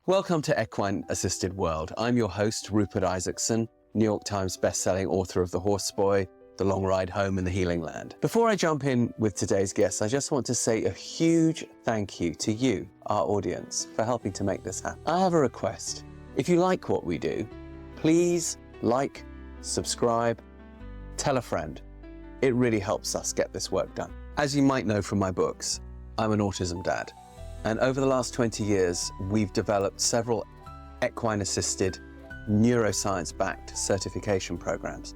Welcome to Equine Assisted World. I'm your host, Rupert Isaacson, New York Times bestselling author of The Horse Boy, The Long Ride Home and The Healing Land. Before I jump in with today's guest, I just want to say a huge thank you to you, our audience, for helping to make this happen. I have a request. If you like what we do, please like, subscribe, tell a friend. It really helps us get this work done. As you might know from my books, I'm an autism dad. And over the last 20 years, we've developed several equine-assisted, neuroscience-backed certification programs.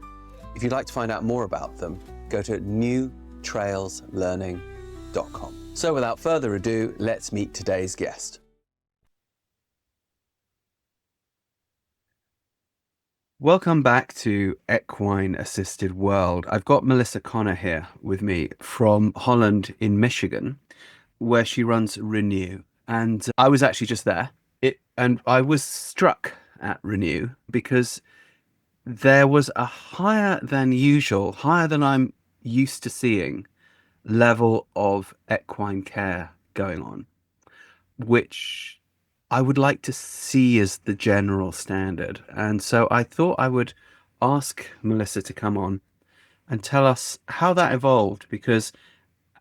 If you'd like to find out more about them, go to newtrailslearning.com. So without further ado, let's meet today's guest. Welcome back to Equine Assisted World. I've got Melissa Connor here with me from Holland in Michigan, where she runs Renew. And I was actually just there. And I was struck at Renew because there was a higher than I'm used to seeing, level of equine care going on, which I would like to see as the general standard. And so I thought I would ask Melissa to come on and tell us how that evolved, because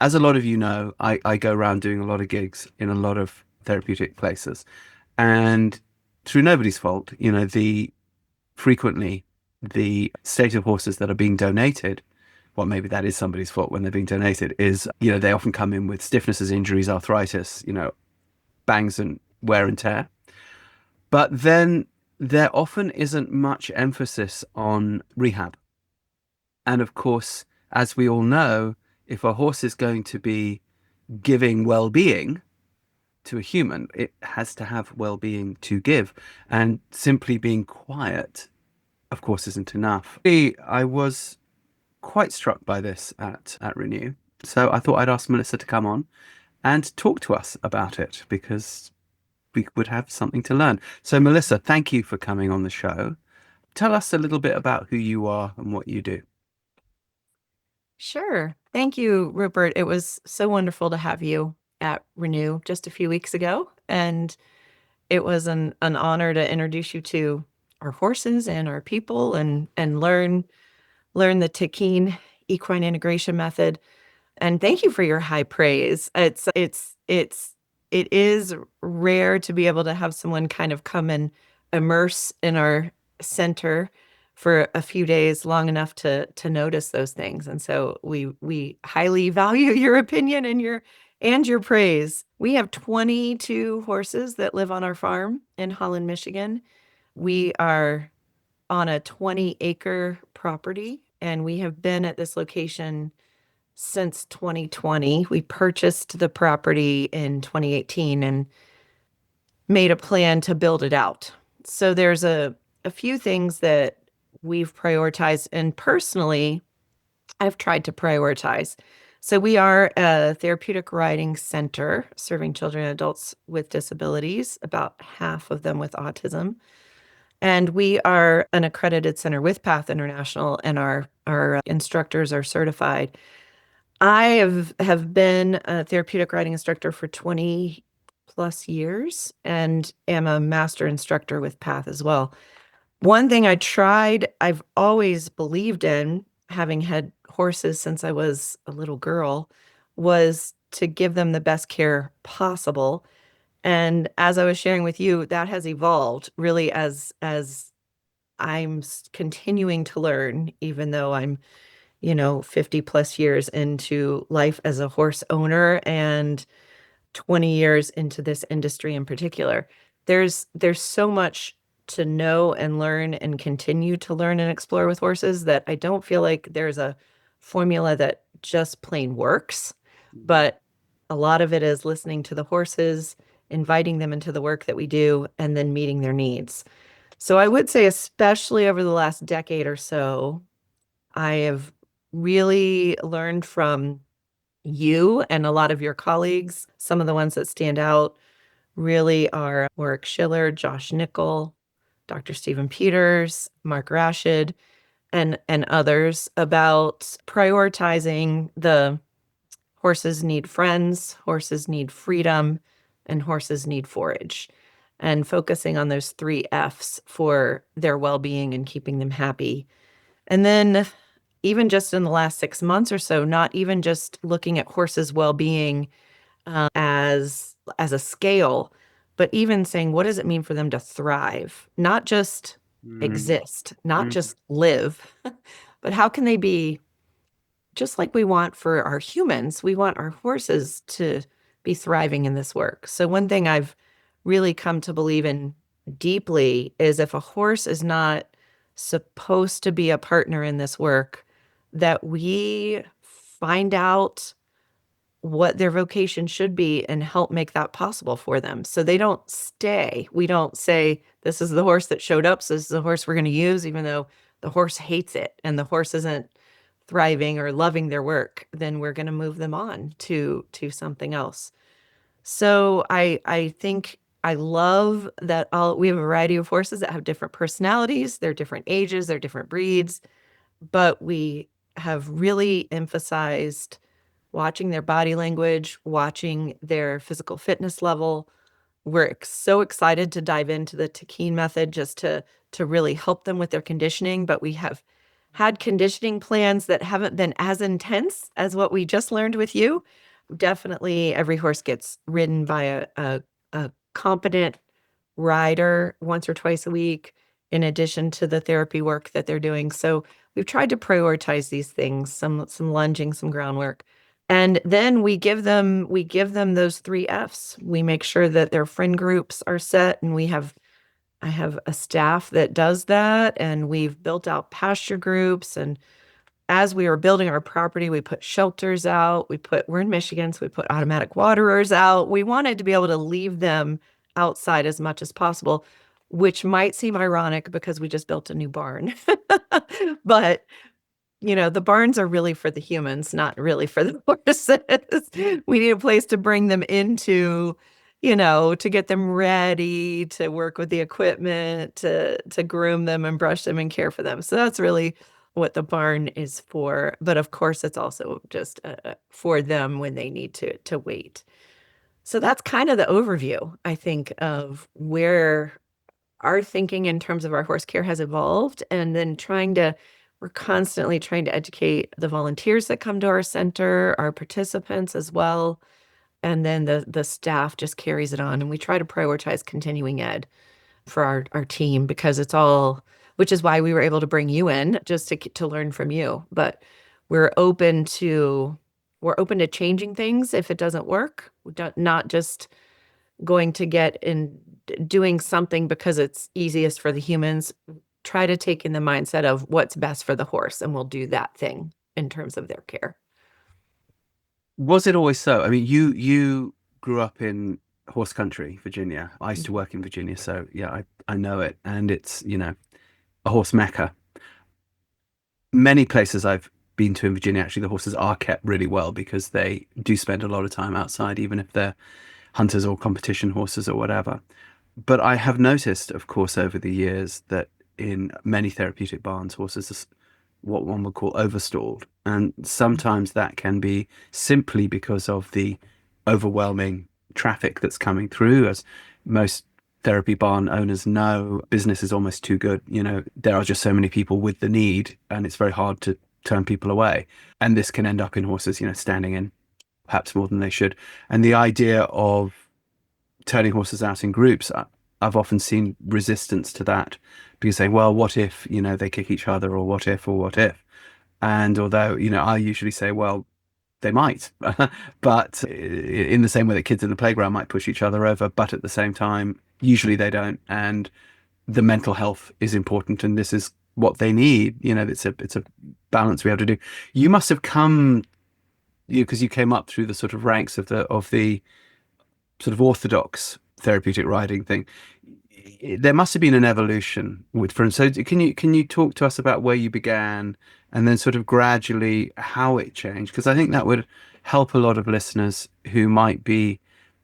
as a lot of you know, I go around doing a lot of gigs in a lot of therapeutic places. And through nobody's fault, frequently the state of horses that are being donated, well, maybe that is somebody's fault when they're being donated, is, they often come in with stiffnesses, injuries, arthritis, bangs and wear and tear. But then there often isn't much emphasis on rehab. And of course, as we all know, if a horse is going to be giving well-being to a human, it has to have well-being to give. And simply being quiet, of course, isn't enough. I was quite struck by this at Renew. So I thought I'd ask Melissa to come on and talk to us about it, because we would have something to learn. So Melissa, thank you for coming on the show. Tell us a little bit about who you are and what you do. Sure. Thank you, Rupert. It was so wonderful to have you at Renew just a few weeks ago. And it was an honor to introduce you to our horses and our people and learn the Takin equine integration method. And thank you for your high praise. It is rare to be able to have someone kind of come and immerse in our center for a few days, long enough to notice those things. And so we highly value your opinion and your praise. We have 22 horses that live on our farm in Holland, Michigan. We are on a 20-acre property, and we have been at this location since 2020. We purchased the property in 2018 and made a plan to build it out. So there's a few things that we've prioritized, and personally, I've tried to prioritize. So we are a therapeutic riding center serving children and adults with disabilities, about half of them with autism. And we are an accredited center with Path International, and our instructors are certified. I have been a therapeutic riding instructor for 20 plus years and am a master instructor with Path as well. One thing I've always believed in, having had horses since I was a little girl, was to give them the best care possible. And as I was sharing with you, that has evolved really as I'm continuing to learn, even though I'm 50 plus years into life as a horse owner and 20 years into this industry in particular. There's so much to know and learn and continue to learn and explore with horses that I don't feel like there's a formula that just plain works, but a lot of it is listening to the horses, inviting them into the work that we do, and then meeting their needs. So I would say, especially over the last decade or so, I have really learned from you and a lot of your colleagues. Some of the ones that stand out really are Warwick Schiller, Josh Nickel, Dr. Stephen Peters, Mark Rashid, and others, about prioritizing the horses need friends, horses need freedom, and horses need forage. and focusing on those three F's for their well-being and keeping them happy. And then even just in the last 6 months or so, not even just looking at horses' well-being as a scale, but even saying, what does it mean for them to thrive? Not just Mm, exist, not mm, just live, but how can they be just like we want for our humans? We want our horses to be thriving in this work. So one thing I've really come to believe in deeply is if a horse is not supposed to be a partner in this work, that we find out what their vocation should be and help make that possible for them. So they don't stay. We don't say, this is the horse that showed up, so this is the horse we're going to use, even though the horse hates it and the horse isn't thriving or loving their work, then we're going to move them on to something else. So I think I love that we have a variety of horses that have different personalities, they're different ages, they're different breeds, but we have really emphasized watching their body language, watching their physical fitness level. We're so excited to dive into the Takin method just to really help them with their conditioning, but we have had conditioning plans that haven't been as intense as what we just learned with you. Definitely every horse gets ridden by a competent rider once or twice a week, in addition to the therapy work that they're doing. So we've tried to prioritize these things, some lunging, some groundwork. And then we give them those three F's. We make sure that their friend groups are set, and I have a staff that does that, and we've built out pasture groups. And as we were building our property, we put shelters out. We're in Michigan, so we put automatic waterers out. We wanted to be able to leave them outside as much as possible, which might seem ironic because we just built a new barn. But the barns are really for the humans, not really for the horses. We need a place to bring them into, to get them ready to work with the equipment, to groom them and brush them and care for them. So that's really what the barn is for. But of course, it's also just for them when they need to wait. So that's kind of the overview, I think, of where our thinking in terms of our horse care has evolved, and then we're constantly trying to educate the volunteers that come to our center, our participants as well, and then the staff just carries it on, and we try to prioritize continuing ed for our team because which is why we were able to bring you in just to learn from you. But we're open to we're open to changing things if it doesn't work. Not just going to get in doing something because it's easiest for the humans. Try to take in the mindset of what's best for the horse, and we'll do that thing in terms of their care. Was it always so? I mean, you grew up in horse country, Virginia. I used to work in Virginia, so yeah, I know it, and it's a horse mecca. Many places I've been to in Virginia, actually, the horses are kept really well because they do spend a lot of time outside, even if they're hunters or competition horses or whatever. But I have noticed, of course, over the years that in many therapeutic barns, horses are what one would call overstalled. And sometimes that can be simply because of the overwhelming traffic that's coming through. As most therapy barn owners know, business is almost too good. There are just so many people with the need, and it's very hard to turn people away. And this can end up in horses, standing in perhaps more than they should. And the idea of turning horses out in groups, I've often seen resistance to that because saying, well, what if, they kick each other, or what if, or what if? And although, I usually say, well, they might, but in the same way that kids in the playground might push each other over, but at the same time, usually they don't. And the mental health is important, and this is what they need. It's a balance we have to do. You must have come, because you came up through the sort of ranks of the sort of orthodox therapeutic riding thing. There must have been an evolution with friends. So can you talk to us about where you began and then sort of gradually how it changed? Because I think that would help a lot of listeners who might be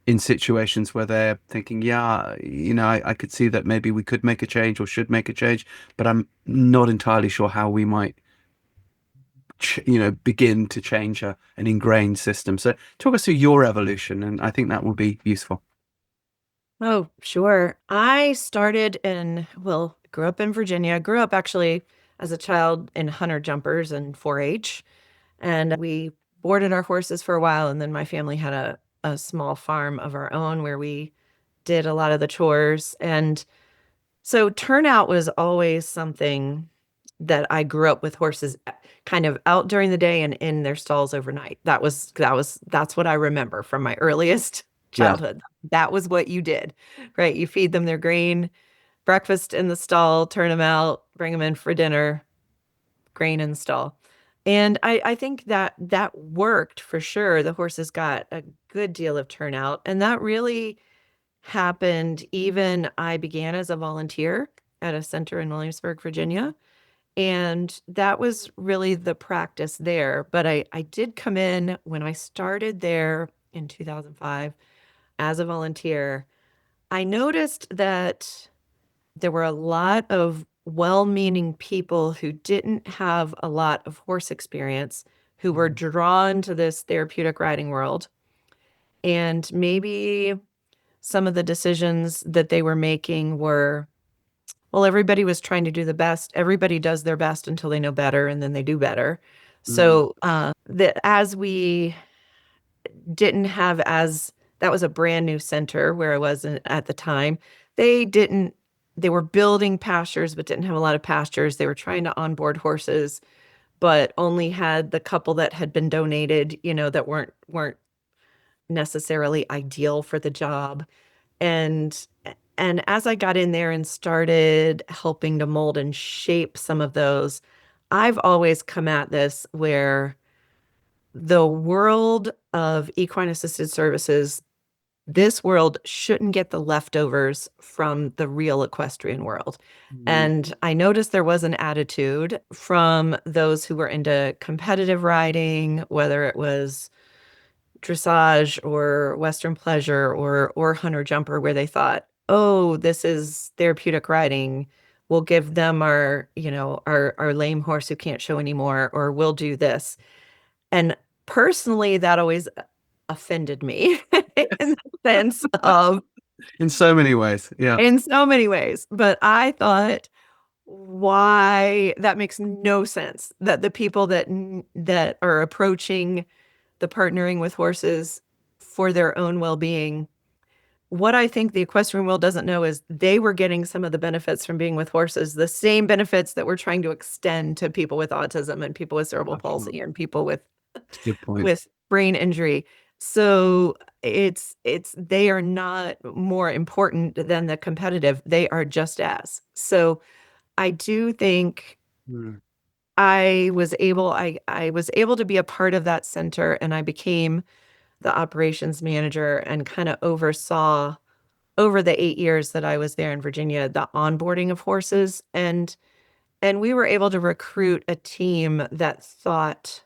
in situations where they're thinking, yeah, I could see that maybe we could make a change or should make a change, but I'm not entirely sure how we might begin to change an ingrained system. So talk us through your evolution, and I think that will be useful. Oh, sure. I started well, grew up in Virginia. Grew up actually as a child in hunter jumpers and 4-H. And we boarded our horses for a while. And then my family had a small farm of our own where we did a lot of the chores. And so turnout was always something that I grew up with horses kind of out during the day and in their stalls overnight. That's what I remember from my earliest Yeah. childhood. That was what you did, right? You feed them their grain, breakfast in the stall, turn them out, bring them in for dinner, grain in the stall. And I think that that worked for sure. The horses got a good deal of turnout, and that really happened even I began as a volunteer at a center in Williamsburg, Virginia. And that was really the practice there. But I did come in when I started there in 2005 as a volunteer. I noticed that there were a lot of well-meaning people who didn't have a lot of horse experience who were drawn to this therapeutic riding world. And maybe some of the decisions that they were making were, well, everybody was trying to do the best. Everybody does their best until they know better, and then they do better. Mm. So that as we didn't have as that was a brand new center where I was at the time. They didn't they were building pastures but didn't have a lot of pastures. They were trying to onboard horses, but only had the couple that had been donated, that weren't necessarily ideal for the job. And and as I got in there and started helping to mold and shape some of those, I've always come at this where the world of equine assisted services, this world shouldn't get the leftovers from the real equestrian world. Mm. And I noticed there was an attitude from those who were into competitive riding, whether it was dressage or Western pleasure or hunter jumper, where they thought, oh, this is therapeutic riding. We'll give them our lame horse who can't show anymore, or we'll do this. And personally, that always offended me in the sense of, In so many ways. Yeah. in so many ways. But I thought, why that makes no sense that the people that are approaching the partnering with horses for their own well-being. What I think the equestrian world doesn't know is they were getting some of the benefits from being with horses, the same benefits that we're trying to extend to people with autism and people with cerebral palsy Absolutely. and people That's a good point. with brain injury. So they are not more important than the competitive. They are just as. So I do think Mm. I was able to be a part of that center, and I became the operations manager and kind of oversaw over the 8 years that I was there in Virginia, the onboarding of horses. And we were able to recruit a team that thought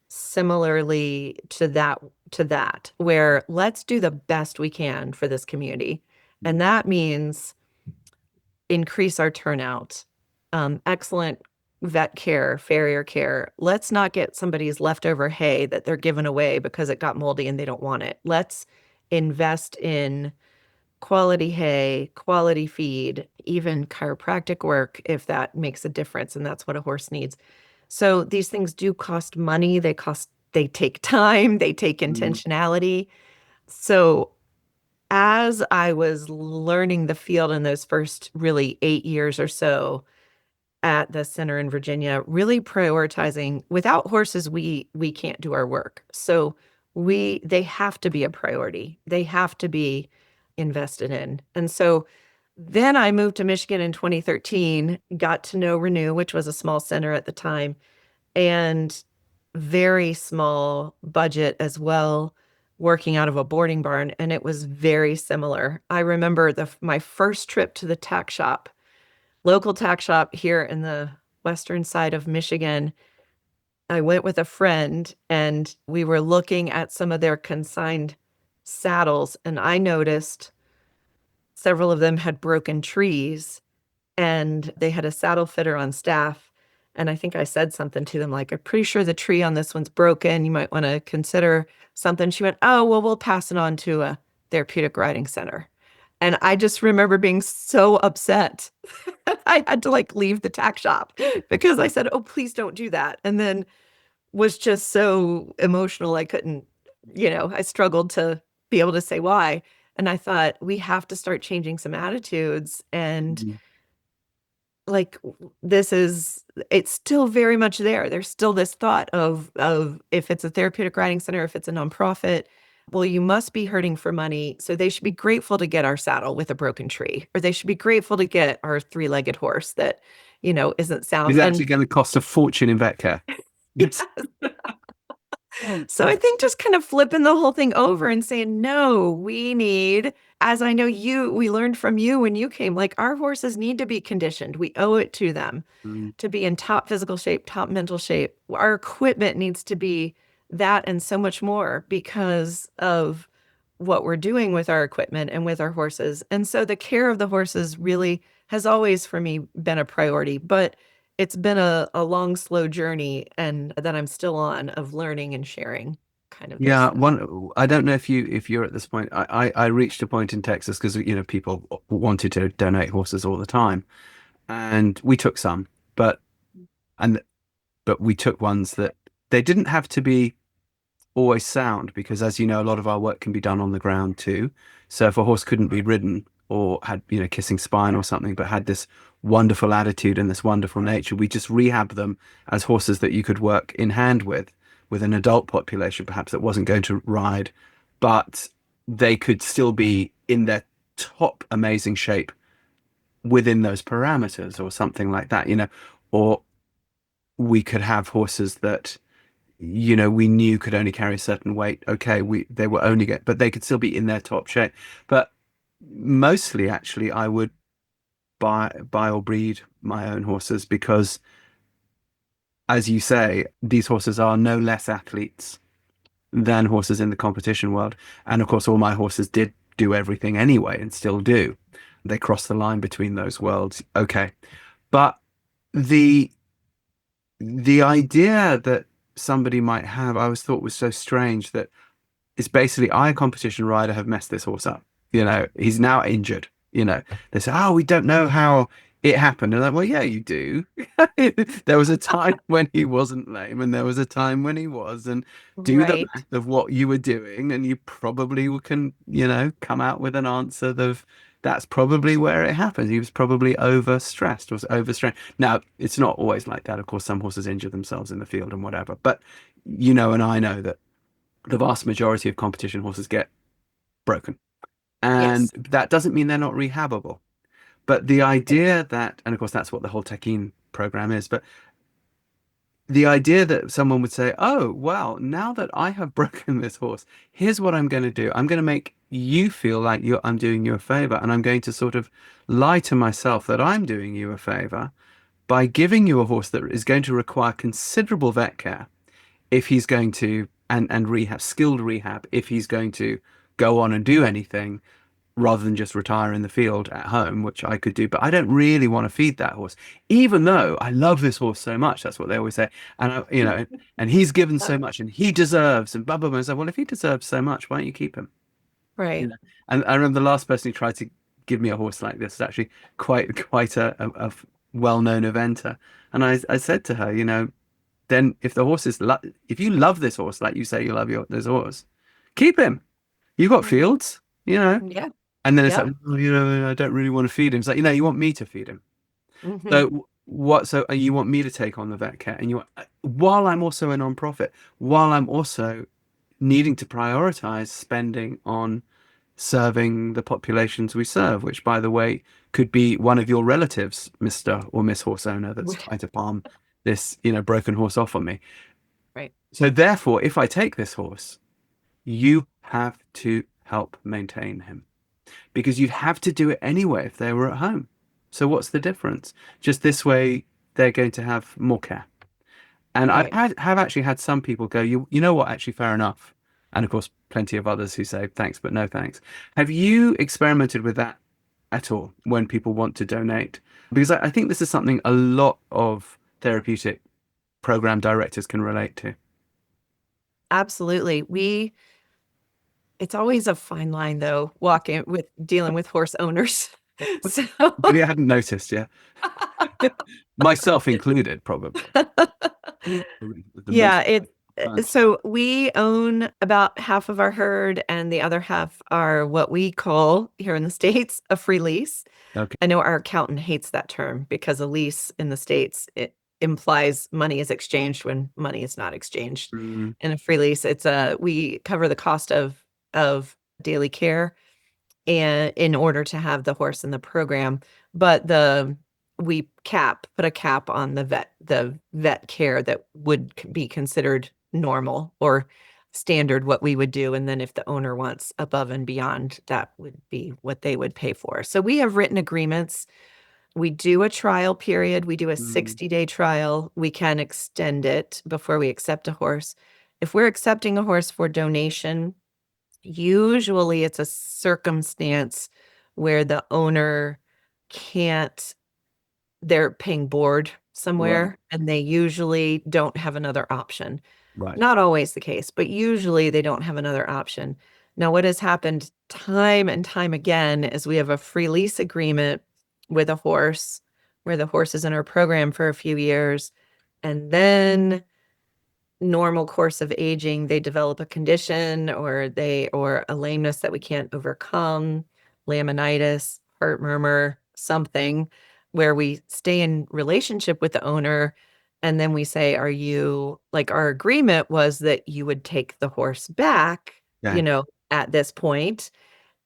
similarly to that, where let's do the best we can for this community. And that means increase our turnout, excellent vet care, farrier care. Let's not get somebody's leftover hay that they're giving away because it got moldy and they don't want it. Let's invest in quality hay, quality feed, even chiropractic work if that makes a difference. And that's what a horse needs. So these things do cost money. They take time, they take Mm. intentionality. So as I was learning the field in those first really 8 years or so at the center in Virginia, really prioritizing without horses, we can't do our work. So they have to be a priority. They have to be invested in. And so then I moved to Michigan in 2013, got to know Renew, which was a small center at the time, and very small budget as well, working out of a boarding barn. And it was very similar. I remember my first trip to the tack shop, local tack shop here in the western side of Michigan. I went with a friend and we were looking at some of their consigned saddles, and I noticed several of them had broken trees, and they had a saddle fitter on staff. And I think I said something to them like, I'm pretty sure the tree on this one's broken. You might want to consider something. She went, oh, well, we'll pass it on to a therapeutic riding center. And I just remember being so upset. I had to like leave the tack shop because I said, "Oh, please don't do that." And then was just so emotional. I couldn't, I struggled to be able to say why. And I thought we have to start changing some attitudes. And Mm. like it's still very much there. There's still this thought of if it's a therapeutic riding center, if it's a nonprofit, well, you must be hurting for money. So they should be grateful to get our saddle with a broken tree, or they should be grateful to get our three-legged horse that, isn't Is sound. actually And going to cost a fortune in vet care. Yes. so I think just kind of flipping the whole thing over and saying, no, we need, as I know we learned from you when you came, like our horses need to be conditioned. We owe it to them Mm. to be in top physical shape, top mental shape. Our equipment needs to be that and so much more because of what we're doing with our equipment and with our horses. And so the care of the horses really has always for me been a priority, but it's been a long, slow journey and that I'm still on of learning and sharing kind of Yeah, this. one. I don't know if you're at this point. I reached a point in Texas because people wanted to donate horses all the time, and we took some, but and but we took ones that they didn't have to be always sound because, as you know, a lot of our work can be done on the ground too. So if a horse couldn't be ridden or had, kissing spine or something, but had this wonderful attitude and this wonderful nature, we just rehab them as horses that you could work in hand with an adult population, perhaps that wasn't going to ride, but they could still be in their top amazing shape within those parameters or something like that, or we could have horses that we knew could only carry a certain weight. Okay, they were only get, but they could still be in their top shape. But mostly, actually, I would buy or breed my own horses because, as you say, these horses are no less athletes than horses in the competition world. And of course, all my horses did do everything anyway and still do. They cross the line between those worlds. Okay, but the the idea that somebody might have, I always thought was so strange that it's basically I, a competition rider, have messed this horse up. He's now injured. They say, "Oh, we don't know how it happened." And I'm like, well, yeah, you do. There was a time when he wasn't lame, and there was a time when he was. And do the Right. math of what you were doing, and you probably can, come out with an answer of that's probably where it happened. He was probably overstressed or overstrained. Now, it's not always like that. Of course, some horses injure themselves in the field and whatever. But and I know that the vast majority of competition horses get broken. And Yes. that doesn't mean they're not rehabable. But the idea that, and of course, that's what the whole Techine program is, but the idea that someone would say, oh, well, now that I have broken this horse, here's what I'm going to do. I'm going to make you feel like I'm doing you a favor. And I'm going to sort of lie to myself that I'm doing you a favor by giving you a horse that is going to require considerable vet care if he's going to and rehab, skilled rehab, if he's going to go on and do anything rather than just retire in the field at home, which I could do. But I don't really want to feed that horse, even though I love this horse so much. That's what they always say. And and he's given so much, and he deserves, and blah blah blah. And I say, well, if he deserves so much, why don't you keep him? You Right. know. And I remember the last person who tried to give me a horse like this is actually quite a well-known eventer. And I said to her, then if the horse if you love this horse like you say you love this horse, keep him. You've got Mhm. fields. Yeah. And then it's like, Yep. well, I don't really want to feed him. It's like, you want me to feed him. Hmm. So what? So you want me to take on the vet care, and while I'm also a non-profit, while I'm also needing to prioritize spending on serving the populations we serve, which, by the way, could be one of your relatives, Mr. or Miss Horse Owner, that's trying to palm this, broken horse off on me. Right. So therefore, if I take this horse, you have to help maintain him because you'd have to do it anyway if they were at home. So what's the difference? Just this way, they're going to have more care. And I've Right. have actually had some people go, you know what, actually, fair enough. And of course, plenty of others who say thanks, but no thanks. Have you experimented with that at all when people want to donate? Because I think this is something a lot of therapeutic program directors can relate to. Absolutely. It's always a fine line though, dealing with horse owners. So Really, I hadn't noticed. Yeah, myself included, probably. The most yeah, times. so we own about half of our herd, and the other half are what we call here in the States a free lease. Okay. I know our accountant hates that term because a lease in the States, it implies money is exchanged when money is not exchanged. Mm, In a free lease, we cover the cost of daily care and in order to have the horse in the program, but we put a cap on the vet care that would be considered normal or standard what we would do, and then if the owner wants above and beyond, that would be what they would pay for. So we have written agreements. We do a trial period. We do a mm, 60-day trial. We can extend it before we accept a horse. If we're accepting a horse for donation, usually it's a circumstance where the owner can't, they're paying board right. somewhere and they usually don't have another option. Right. Not always the case, but usually they don't have another option. Now, what has happened time and time again is we have a free lease agreement with a horse where the horse is in our program for a few years, and then normal course of aging, they develop a condition or a lameness that we can't overcome, laminitis, heart murmur, something where we stay in relationship with the owner. And then we say, are you like our agreement was that you would take the horse back, Yeah. at this point.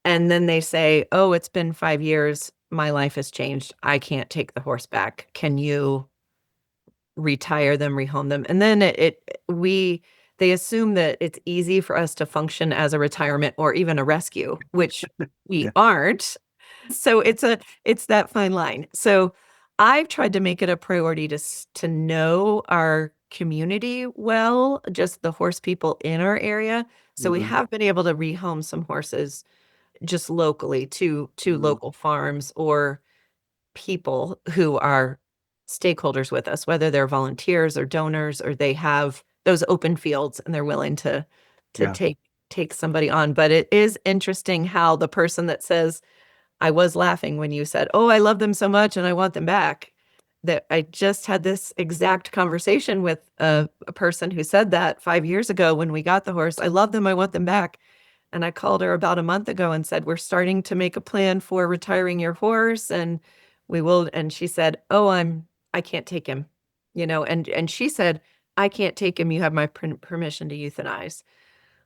And then they say, oh, it's been 5 years. My life has changed. I can't take the horse back. Can you retire them, rehome them? And then they assume that it's easy for us to function as a retirement or even a rescue, which we Yeah. aren't. So it's that fine line. So I've tried to make it a priority to know our community well, just the horse people in our area. So we Mm, have been able to rehome some horses just locally to mm, local farms or people who are stakeholders with us, whether they're volunteers or donors or they have those open fields and they're willing to yeah. take somebody on. But it is interesting how the person that says, I was laughing when you said, "Oh, I love them so much and I want them back." That I just had this exact conversation with a person who said that 5 years ago when we got the horse. I love them. I want them back. And I called her about a month ago and said, we're starting to make a plan for retiring your horse and we will. And she said, oh, I can't take him, and she said, I can't take him. You have my permission to euthanize.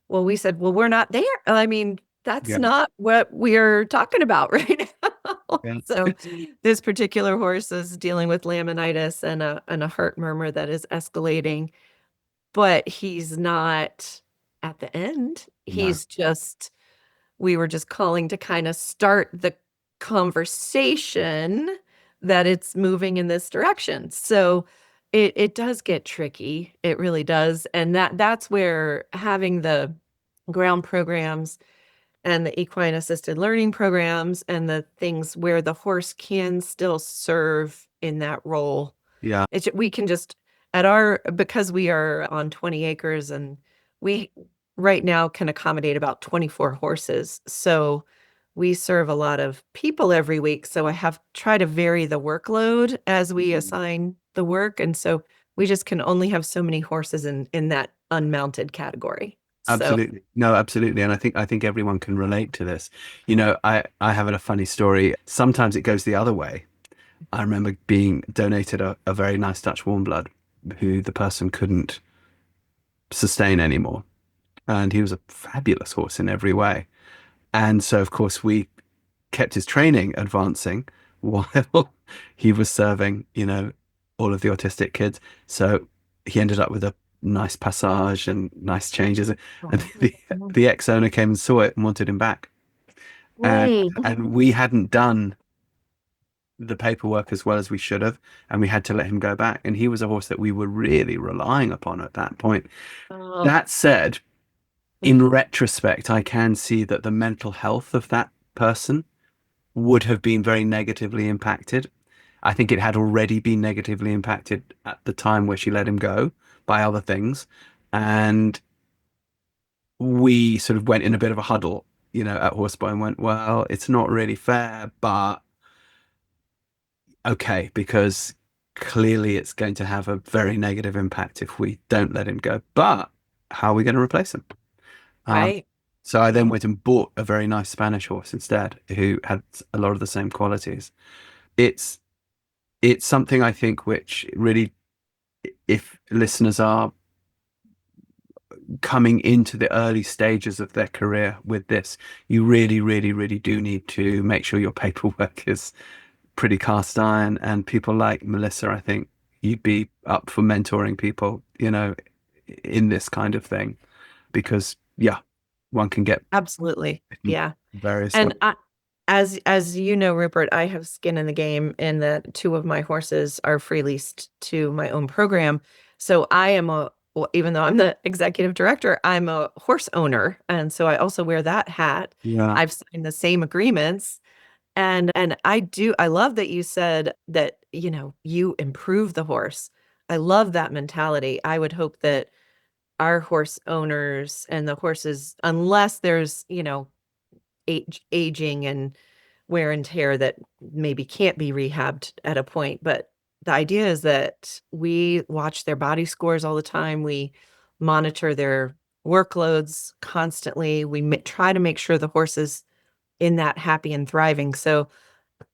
Well, we said, well, we're not there. I mean, that's Yeah. not what we're talking about right now. Yeah. So this particular horse is dealing with laminitis and a heart murmur that is escalating, but he's not at the end. No. We were just calling to kind of start the conversation that it's moving in this direction. So it does get tricky. It really does. And that's where having the ground programs and the equine assisted learning programs and the things where the horse can still serve in that role. Yeah. We can just because we are on 20 acres and we right now can accommodate about 24 horses. So we serve a lot of people every week. So I have try to vary the workload as we Mm, assign the work. And so we just can only have so many horses in that unmounted category. So absolutely. No, absolutely. And I think everyone can relate to this. I have a funny story. Sometimes it goes the other way. I remember being donated a very nice Dutch warm blood who the person couldn't sustain anymore. And he was a fabulous horse in every way. And so, of course, we kept his training advancing while he was serving, all of the autistic kids. So he ended up with a nice passage and nice changes. And the ex-owner came and saw it and wanted him back. And Yay. and we hadn't done the paperwork as well as we should have, and we had to let him go back. And he was a horse that we were really relying upon at that point. Oh, That said, in retrospect, I can see that the mental health of that person would have been very negatively impacted. I think it had already been negatively impacted at the time where she let him go by other things. And we sort of went in a bit of a huddle, at Horseboy and went, well, it's not really fair, but okay, because clearly it's going to have a very negative impact if we don't let him go. But how are we going to replace him? Um, Right. so I then went and bought a very nice Spanish horse instead, who had a lot of the same qualities. It's it's something I think which really, if listeners are coming into the early stages of their career with this, you really, really, really do need to make sure your paperwork is pretty cast iron. And people like Melissa, I think you'd be up for mentoring people, in this kind of thing, because yeah, one can get Absolutely. Yeah. various And ways. as you know, Rupert, I have skin in the game in that two of my horses are free leased to my own program. So I am well, even though I'm the executive director, I'm a horse owner. And so I also wear that hat. Yeah. I've signed the same agreements. And I love that you said that, you improve the horse. I love that mentality. I would hope that our horse owners and the horses, unless there's, aging and wear and tear that maybe can't be rehabbed at a point. But the idea is that we watch their body scores all the time. We monitor their workloads constantly. We try to make sure the horse is in that happy and thriving. So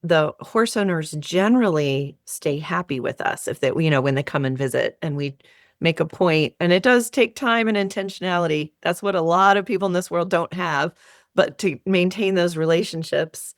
the horse owners generally stay happy with us if they, when they come and visit, and we make a point. And it does take time and intentionality. That's what a lot of people in this world don't have, but to maintain those relationships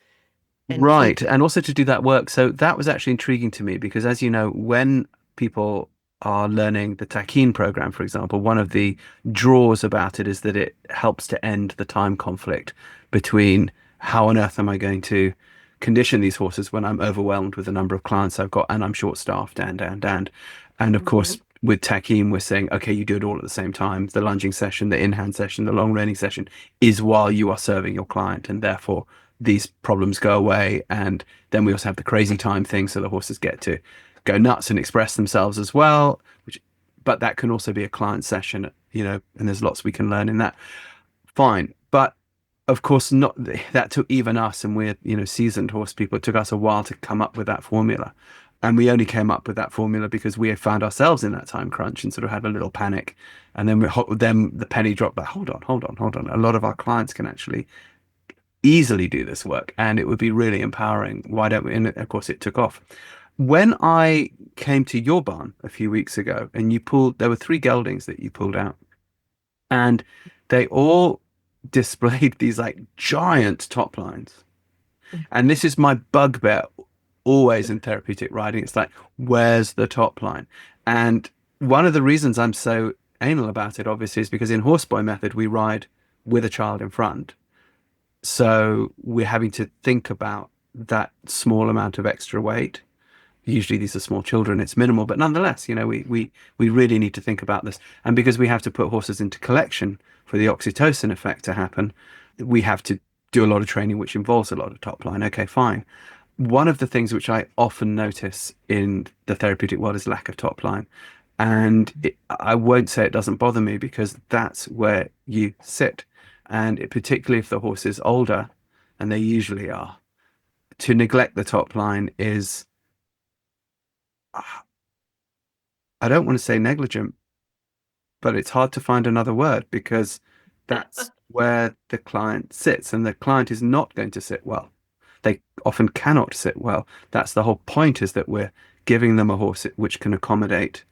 and Right. keep. And also to do that work. So that was actually intriguing to me because, as you know, when people are learning the Takin program, for example, one of the draws about it is that it helps to end the time conflict between how on earth am I going to condition these horses when I'm overwhelmed with the number of clients I've got and I'm short staffed and of Mhm. course with Takin we're saying okay, you do it all at the same time. The lunging session, the in-hand session, the long reining session is while you are serving your client, and therefore these problems go away. And then we also have the crazy time thing, so the horses get to go nuts and express themselves as well, but that can also be a client session, and there's lots we can learn in that. Fine. But of course, not that took even us, and we're, seasoned horse people. It took us a while to come up with that formula. And we only came up with that formula because we had found ourselves in that time crunch and sort of had a little panic. And then the penny dropped. But hold on, hold on, hold on. A lot of our clients can actually easily do this work, and it would be really empowering. Why don't we? And of course, it took off. When I came to your barn a few weeks ago, and there were three geldings that you pulled out, and they all displayed these like giant top lines. And this is my bugbear always in therapeutic riding. It's like, where's the top line? And one of the reasons I'm so anal about it, obviously, is because in horseboy method, we ride with a child in front. So we're having to think about that small amount of extra weight. Usually these are small children, it's minimal, but nonetheless, we really need to think about this. And because we have to put horses into collection for the oxytocin effect to happen, we have to do a lot of training, which involves a lot of top line. Okay, fine. One of the things which I often notice in the therapeutic world is lack of top line. And I won't say it doesn't bother me because that's where you sit. And particularly if the horse is older, and they usually are, to neglect the top line is, I don't want to say negligent, but it's hard to find another word because that's where the client sits, and the client is not going to sit well. They often cannot sit well. That's the whole point, is that we're giving them a horse which can accommodate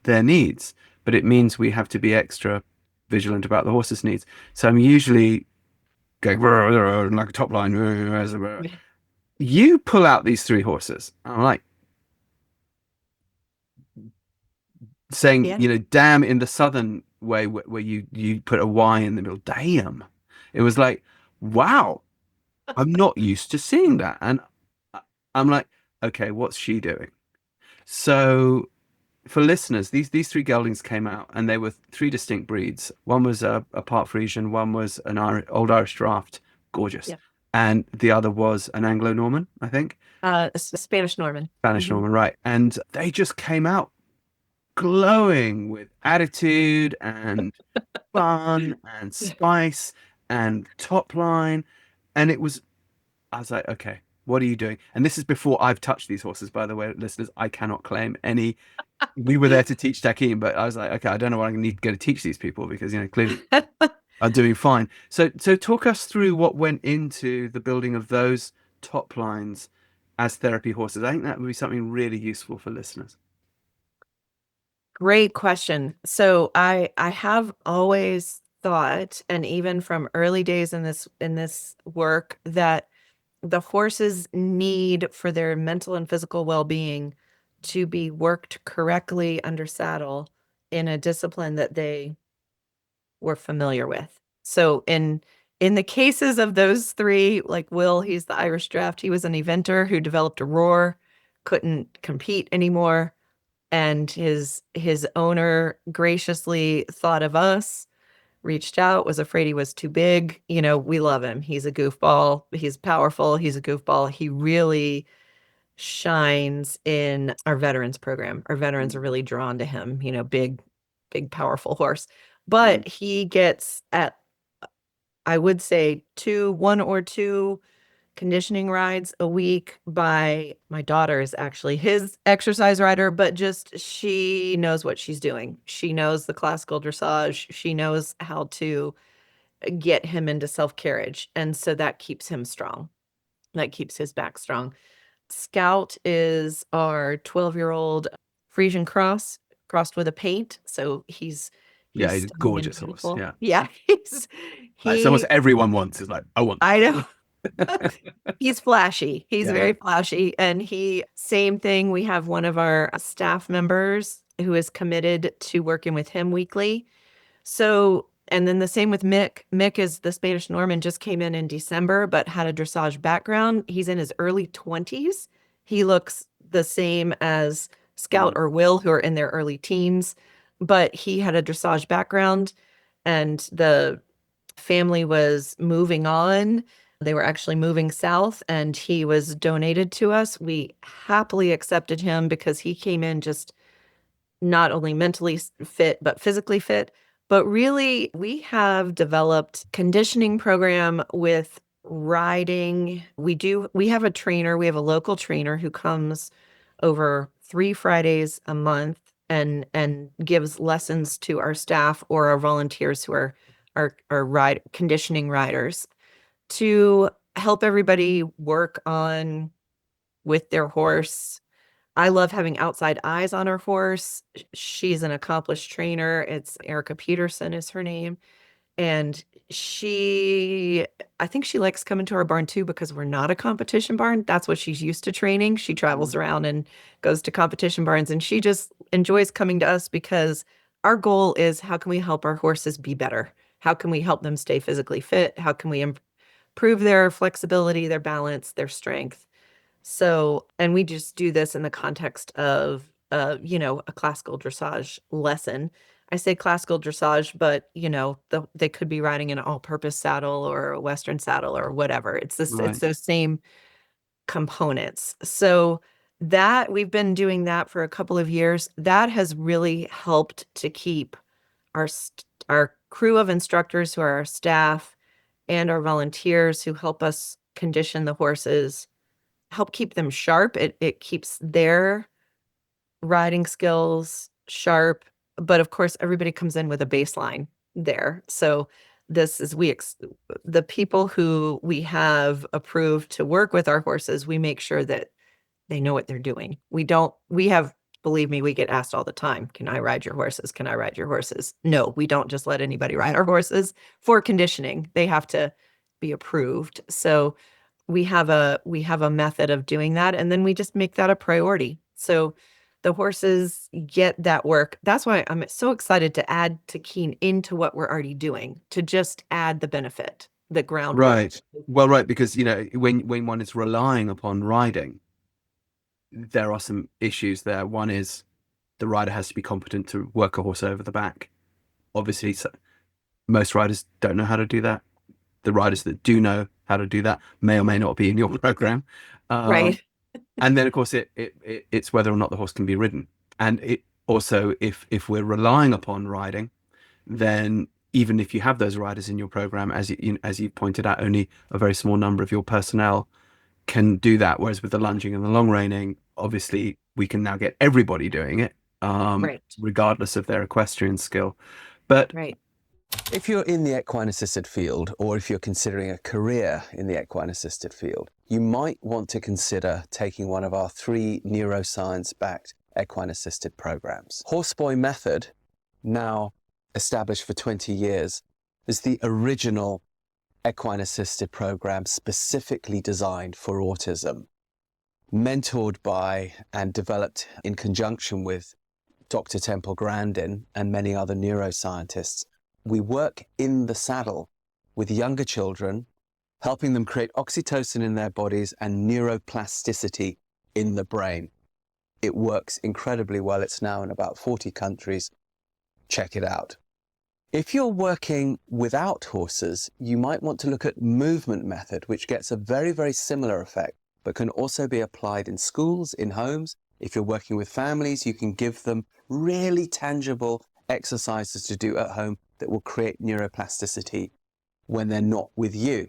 their needs, but it means we have to be extra vigilant about the horse's needs. So I'm usually going like a top line. You pull out these three horses. I'm like saying, Yeah. damn in the southern way where you put a Y in the middle. Damn. It was like, wow, I'm not used to seeing that. And I'm like, okay, what's she doing? So for listeners, these three geldings came out, and they were three distinct breeds. One was a part Frisian, one was an old Irish draft, gorgeous, Yeah. and the other was an Anglo-Norman, I think, Spanish Norman. Spanish Hmm. Norman, right? And they just came out glowing with attitude and fun and spice and top line. And I was like, okay, what are you doing? And this is before I've touched these horses, by the way, listeners. I cannot claim any. We were there to teach Takim, but I was like, okay, I don't know what I need to go to teach these people because, clearly I'm doing fine. So talk us through what went into the building of those top lines as therapy horses. I think that would be something really useful for listeners. Great question. So I have always thought, and even from early days in this work, that the horses need for their mental and physical well-being to be worked correctly under saddle in a discipline that they were familiar with. So in the cases of those three, like Will, he's the Irish draft. He was an eventer who developed a roar, couldn't compete anymore, and his owner graciously thought of us, reached out, was afraid he was too big. We love him. He's a goofball. He's powerful. He's a goofball. He really shines in our veterans program. Our veterans are really drawn to him, big, powerful horse. Mm. But he gets at, I would say, one or two conditioning rides a week by my daughter is actually his exercise rider, but just she knows what she's doing. She knows the classical dressage. She knows how to get him into self-carriage. And so that keeps him strong. That keeps his back strong. Scout is our 12-year-old Frisian cross crossed with a paint. So Yeah, he's he's a stunning and gorgeous horse. beautiful. Yeah. Yeah, It's almost he everyone wants is like, I want I that. know. He's flashy. He's Yeah, yeah. very flashy. And same thing. We have one of our staff members who is committed to working with him weekly. So, and then the same with Mick. Mick is the Spanish Norman, just came in December, but had a dressage background. He's in his early 20s. He looks the same as Scout Mm. or Will, who are in their early teens, but he had a dressage background, and the family was moving on. They were actually moving south, and he was donated to us. We happily accepted him because he came in just not only mentally fit, but physically fit. But really, we have developed conditioning program with riding. We have a trainer, we have a local trainer who comes over 3 Fridays a month and gives lessons to our staff or our volunteers who are our ride conditioning riders to help everybody work on with their horse. I love having outside eyes on our horse. She's an accomplished trainer. It's Erica Peterson is her name. And I think she likes coming to our barn too because we're not a competition barn. That's what she's used to training. She travels Mm. around and goes to competition barns, and she just enjoys coming to us because our goal is, how can we help our horses be better? How can we help them stay physically fit? How can we improve their flexibility, their balance, their strength? So, and we just do this in the context of, a classical dressage lesson. I say classical dressage, but they could be riding an all-purpose saddle or a Western saddle or whatever. It's Right. those same components. So that we've been doing that for a couple of years. That has really helped to keep our crew of instructors who are our staff and our volunteers who help us condition the horses, help keep them sharp. It keeps their riding skills sharp, but of course everybody comes in with a baseline there. So this is the people who we have approved to work with our horses, we make sure that they know what they're doing. Believe me, we get asked all the time, can I ride your horses? Can I ride your horses? No, we don't just let anybody ride our horses for conditioning. They have to be approved. So we have a method of doing that, and then we just make that a priority. So the horses get that work. That's why I'm so excited to add Takin into what we're already doing, to just add the benefit, the groundwork. Right. Well, right, because when one is relying upon riding, there are some issues there. One is the rider has to be competent to work a horse over the back. Obviously, most riders don't know how to do that. The riders that do know how to do that may or may not be in your program. Um, Right. and then, of course, it's whether or not the horse can be ridden. And also, if we're relying upon riding, then even if you have those riders in your program, as you pointed out, only a very small number of your personnel can do that. Whereas with the lunging and the long reining, obviously we can now get everybody doing it, Right. regardless of their equestrian skill. But Right. If you're in the equine assisted field, or if you're considering a career in the equine assisted field, you might want to consider taking one of our 3 neuroscience-backed equine assisted programs. Horseboy Method, now established for 20 years, is the original equine assisted program specifically designed for autism, mentored by and developed in conjunction with Dr. Temple Grandin and many other neuroscientists. We work in the saddle with younger children, helping them create oxytocin in their bodies and neuroplasticity in the brain. It works incredibly well. It's now in about 40 countries. Check it out. If you're working without horses, you might want to look at movement method, which gets a very, very similar effect, but can also be applied in schools, in homes. If you're working with families, you can give them really tangible exercises to do at home that will create neuroplasticity when they're not with you.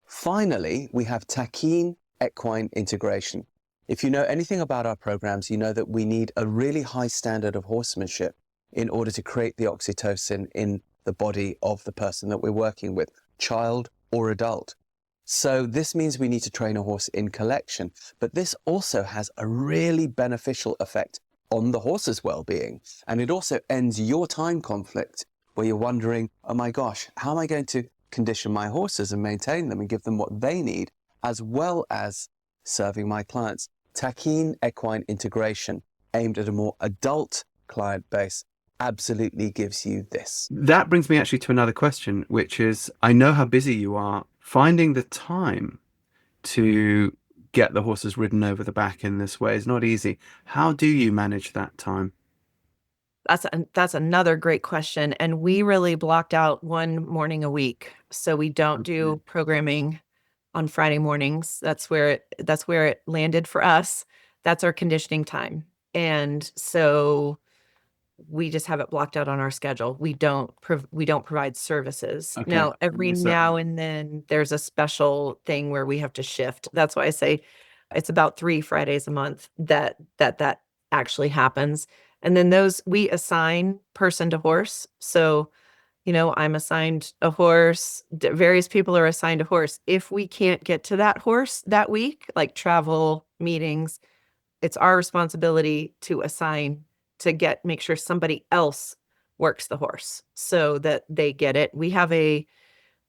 Finally, we have taquine equine integration. If you know anything about our programs, you know that we need a really high standard of horsemanship in order to create the oxytocin in the body of the person that we're working with, child or adult. So this means we need to train a horse in collection, but this also has a really beneficial effect on the horse's well-being. And it also ends your time conflict where you're wondering, oh my gosh, how am I going to condition my horses and maintain them and give them what they need, as well as serving my clients? Taquine equine integration, aimed at a more adult client base, absolutely gives you this. that brings me actually to another question, which is, I know how busy you are. Finding the time to get the horses ridden over the back in this way is not easy. How do you manage that time? That's another great question, and we really blocked out 1 morning a week, so we don't do programming on Friday mornings. That's where it landed for us. That's our conditioning time, and so we just have it blocked out on our schedule. We don't provide services. Okay. Now, every now and then, there's a special thing where we have to shift. That's why I say it's about 3 Fridays a month that actually happens, and then those we assign person to horse. So, I'm assigned a horse, various people are assigned a horse. If we can't get to that horse that week, like travel, meetings, it's our responsibility to assign to make sure somebody else works the horse so that they get it. We have a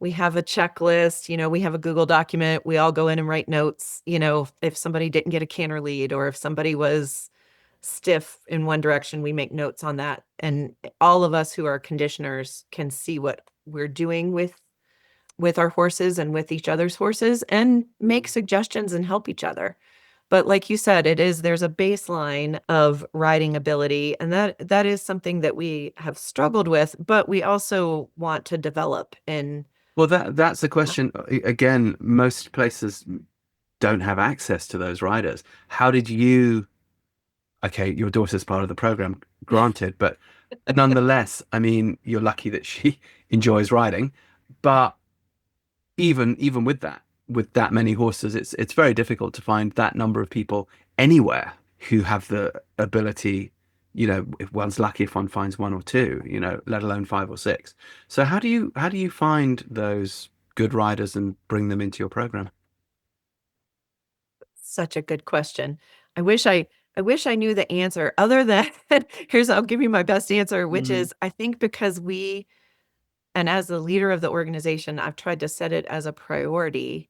checklist, we have a Google document. We all go in and write notes, if somebody didn't get a canter lead or if somebody was stiff in one direction, we make notes on that. And all of us who are conditioners can see what we're doing with our horses and with each other's horses and make suggestions and help each other. But like you said, there's a baseline of riding ability, and that is something that we have struggled with, but we also want to develop in. Well, that's the question. Again, most places don't have access to those riders. How did you? Okay, your daughter's part of the program, granted, but nonetheless, I mean, you're lucky that she enjoys riding. But even with that many horses, it's very difficult to find that number of people anywhere who have the ability. If one's lucky if one finds one or two, let alone 5 or 6. So how do you find those good riders and bring them into your program? Such a good question. I wish I knew the answer other than I'll give you my best answer, which Mm, is I think because and as the leader of the organization, I've tried to set it as a priority.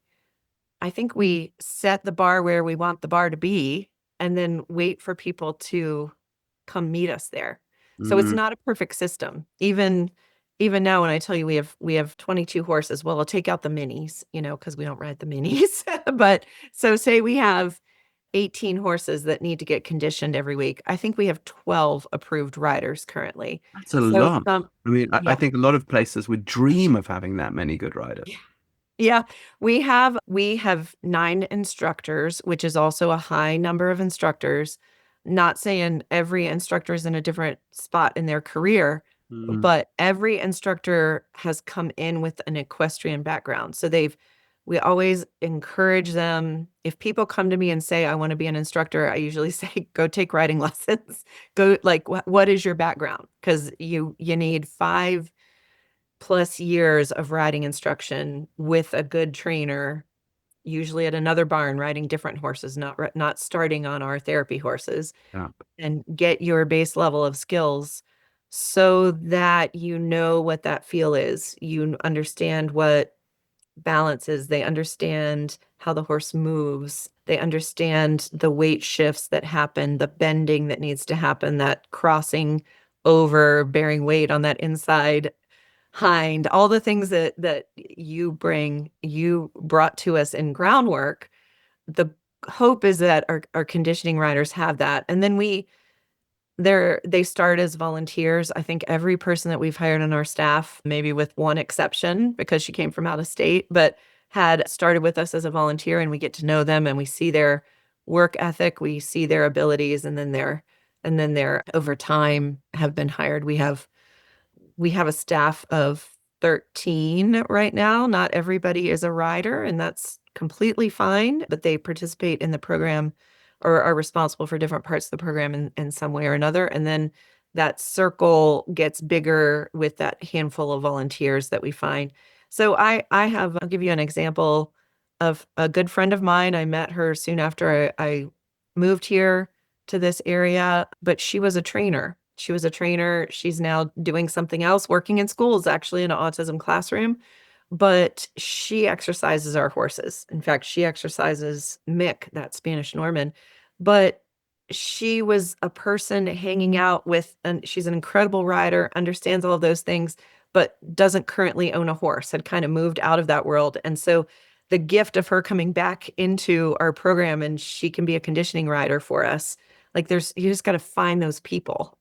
I think we set the bar where we want the bar to be and then wait for people to come meet us there. So it's mm. not a perfect system. Even now when I tell you we have 22 horses, well, I'll take out the minis, because we don't ride the minis. But so say we have 18 horses that need to get conditioned every week. I think we have 12 approved riders currently. That's a So lot. I mean, I yeah. think a lot of places would dream of having that many good riders. Yeah, we have 9 instructors, which is also a high number of instructors. not saying every instructor is in a different spot in their career, Mm. but every instructor has come in with an equestrian background. So we always encourage them. If people come to me and say, I want to be an instructor, I usually say, go take riding lessons. Go, like, what is your background? Because you need 5+ years of riding instruction with a good trainer, usually at another barn, riding different horses, not starting on our therapy horses, Yeah. and get your base level of skills so that you know what that feel is. You understand what balance is. They understand how the horse moves. They understand the weight shifts that happen, the bending that needs to happen, that crossing over, bearing weight on that inside hind, all the things that you brought to us in groundwork. The hope is that our conditioning riders have that. And then they start as volunteers. I think every person that we've hired on our staff, maybe with one exception because she came from out of state, but had started with us as a volunteer, and we get to know them and we see their work ethic, we see their abilities, and then they're over time have been hired. We have a staff of 13 right now. Not everybody is a rider, and that's completely fine, but they participate in the program or are responsible for different parts of the program in some way or another. And then that circle gets bigger with that handful of volunteers that we find. So I'll give you an example of a good friend of mine. I met her soon after I moved here to this area, but she was a trainer. She's now doing something else, working in schools, actually in an autism classroom, but she exercises our horses. In fact, she exercises Mick, that Spanish Norman. But she was a person hanging out with, and she's an incredible rider, understands all of those things, but doesn't currently own a horse, had kind of moved out of that world. And so the gift of her coming back into our program, and she can be a conditioning rider for us. Like, you just got to find those people.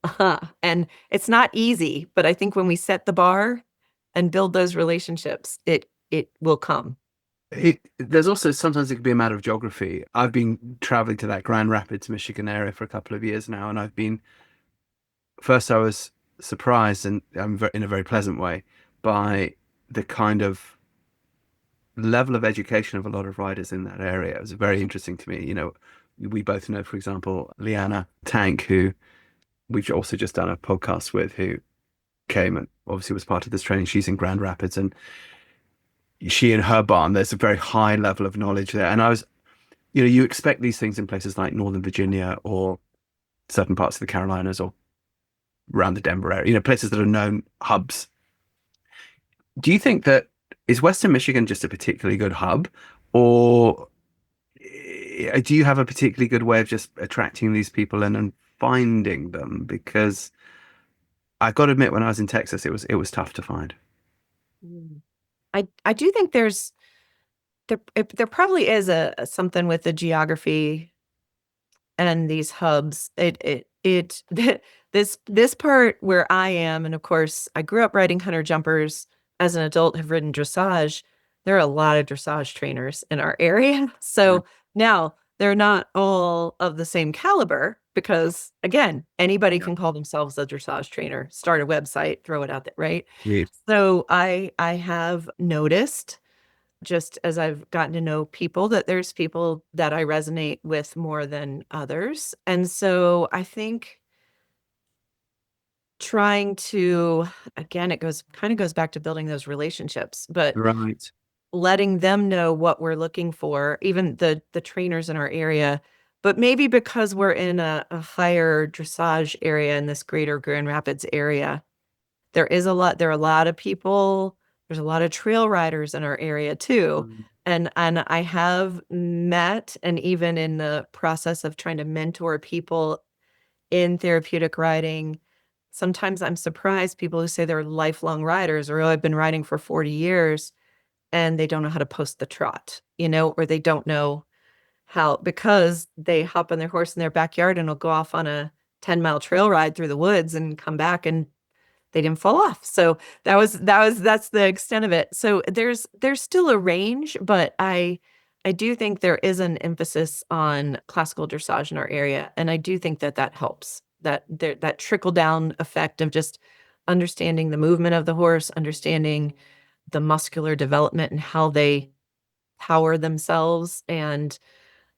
And it's not easy, but I think when we set the bar and build those relationships, it will come. There's also sometimes it can be a matter of geography. I've been traveling to that Grand Rapids, Michigan area for a couple of years now, and I was surprised, and in a very pleasant way, by the kind of level of education of a lot of riders in that area. It was very interesting to me. We both know, for example, Leanna Tank, who we've also just done a podcast with, who came and obviously was part of this training. She's in Grand Rapids, and she and her barn, there's a very high level of knowledge there. And you expect these things in places like Northern Virginia or certain parts of the Carolinas or around the Denver area, places that are known hubs. Do you think that is Western Michigan just a particularly good hub, or do you have a particularly good way of just attracting these people and finding them? Because I've got to admit, when I was in Texas, it was tough to find. I do think there probably is something with the geography and these hubs. This part where I am, and of course I grew up riding hunter jumpers as an adult, have ridden dressage. There are a lot of dressage trainers in our area. So now they're not all of the same caliber, because again, anybody can call themselves a dressage trainer, start a website, throw it out there, right? Yeah. So I have noticed, just as I've gotten to know people, that there's people that I resonate with more than others. And so I think trying to, again, it goes back to building those relationships, but Right. letting them know what we're looking for, even the trainers in our area. But maybe because we're in a higher dressage area in this greater Grand Rapids area, there are a lot of people, there's a lot of trail riders in our area too. And I have met, and even in the process of trying to mentor people in therapeutic riding, sometimes I'm surprised, people who say they're lifelong riders, or, oh, I've been riding for 40 years, and they don't know how to post the trot, or they don't know how, because they hop on their horse in their backyard and will go off on a 10-mile trail ride through the woods and come back and they didn't fall off. So that's the extent of it. So there's still a range, but I I do think there is an emphasis on classical dressage in our area, and I do think that that helps. That trickle down effect of just understanding the movement of the horse, understanding the muscular development and how they power themselves, and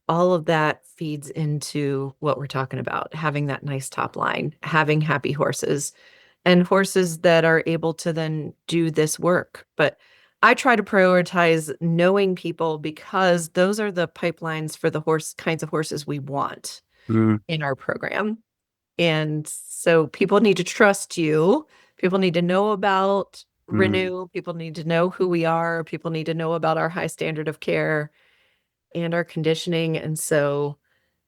all of that feeds into what we're talking about, having that nice top line, having happy horses, and horses that are able to then do this work. But I try to prioritize knowing people because those are the pipelines for the kinds of horses we want Mm, in our program. And so people need to trust you. People need to know about mm. Renew. People need to know who we are. People need to know about our high standard of care and our conditioning. And so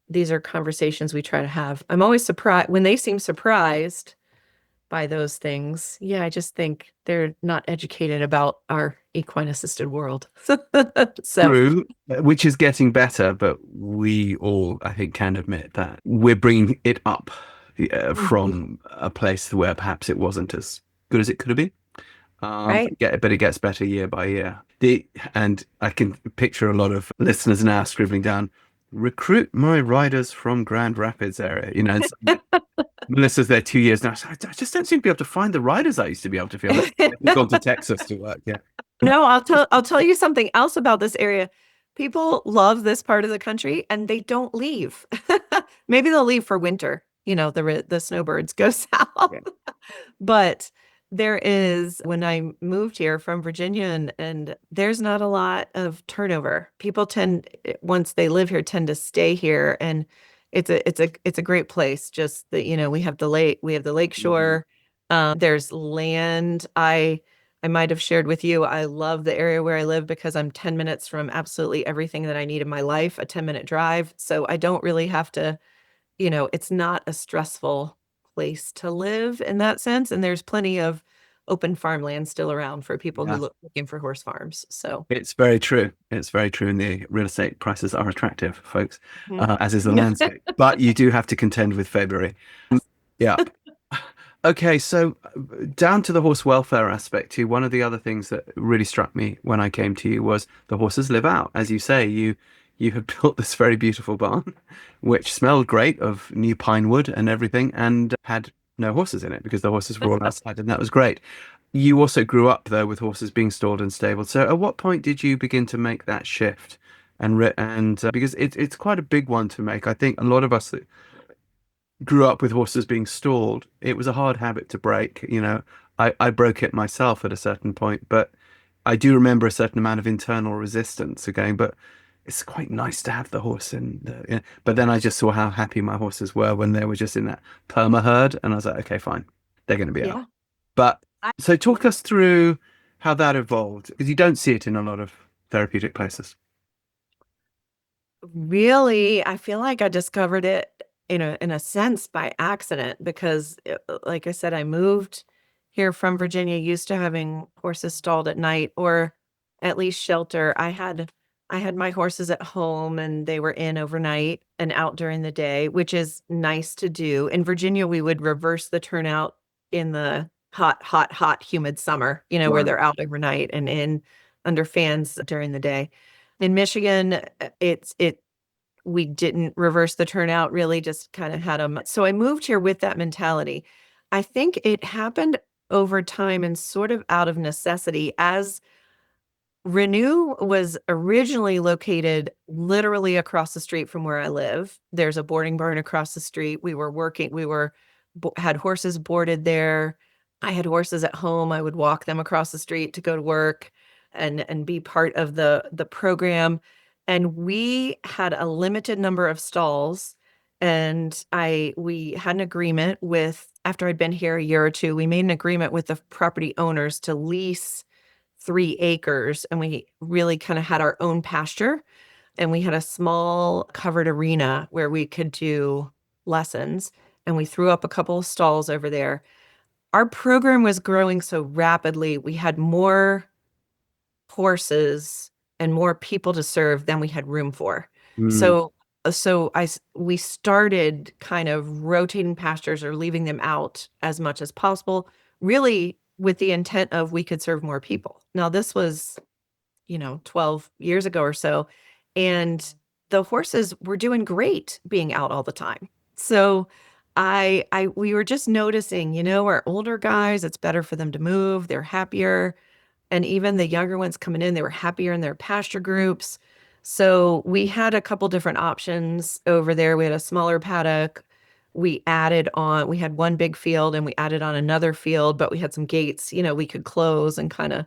these are conversations we try to have. I'm always surprised when they seem surprised by those things. Yeah, I just think they're not educated about our equine assisted world. So, True, which is getting better, but we all, I think, can admit that we're bringing it up mhm, from a place where perhaps it wasn't as good as it could have been. right? But it gets better year by year. And I can picture a lot of listeners now scribbling down, recruit my riders from Grand Rapids area. And Melissa's there 2 years now. So I just don't seem to be able to find the riders I used to be able to feel. They've gone to Texas to work. Yeah. No, I'll tell you something else about this area. People love this part of the country and they don't leave. Maybe they'll leave for winter. The snowbirds go south. Yeah. But there is, when I moved here from Virginia, and there's not a lot of turnover. People once they live here, tend to stay here, and it's a great place. Just that, we have the lake, we have the lake Mhm. shore. There's land. I might have shared with you, I love the area where I live because I'm 10 minutes from absolutely everything that I need in my life, a 10-minute drive. So I don't really have to, it's not a stressful place to live in that sense. And there's plenty of open farmland still around for people who Yeah. looking for horse farms. So, It's very true. It's very true. And the real estate prices are attractive, folks, mhm. as is the landscape. But you do have to contend with February. Yeah. Okay, so down to the horse welfare aspect too. One of the other things that really struck me when I came to you was the horses live out. As you say, you have built this very beautiful barn, which smelled great of new pine wood and everything, and had no horses in it because the horses were all outside, and that was great. You also grew up though with horses being stalled and stabled. So at what point did you begin to make that shift? And because it's quite a big one to make. I think a lot of us that grew up with horses being stalled, it was a hard habit to break. I broke it myself at a certain point, but I do remember a certain amount of internal resistance again. But it's quite nice to have the horse in But then I just saw how happy my horses were when they were just in that perma herd, and I was like, okay, fine, they're going to be out. Yeah. But I so talk us through how that evolved, because you don't see it in a lot of therapeutic places. Really, I feel like I discovered it in a sense by accident because, like I said, I moved here from Virginia used to having horses stalled at night or at least shelter. I had my horses at home and they were in overnight and out during the day, which is nice to do. In Virginia, we would reverse the turnout in the hot, hot, hot, humid summer, where Right. they're out overnight and in under fans during the day. In Michigan, we didn't reverse the turnout, really just kind of had them. So I moved here with that mentality. I think it happened over time and sort of out of necessity as Renew was originally located literally across the street from where I live. There's a boarding barn across the street. Had horses boarded there. I had horses at home. I would walk them across the street to go to work and be part of the program. And we had a limited number of stalls. And we had an agreement with, after I'd been here a year or two, we made an agreement with the property owners to lease 3 acres, and we really kinda had our own pasture, and we had a small covered arena where we could do lessons, and we threw up a couple of stalls over there. Our program was growing so rapidly, we had more horses and more people to serve than we had room for. Mm, So we started kind of rotating pastures or leaving them out as much as possible, really with the intent of we could serve more people. Now this was, 12 years ago or so, And the horses were doing great being out all the time. So we were just noticing, our older guys, it's better for them to move. They're happier. And even the younger ones coming in, they were happier in their pasture groups. So we had a couple different options over there. We had a smaller paddock. We had one big field and we added on another field, but we had some gates, we could close and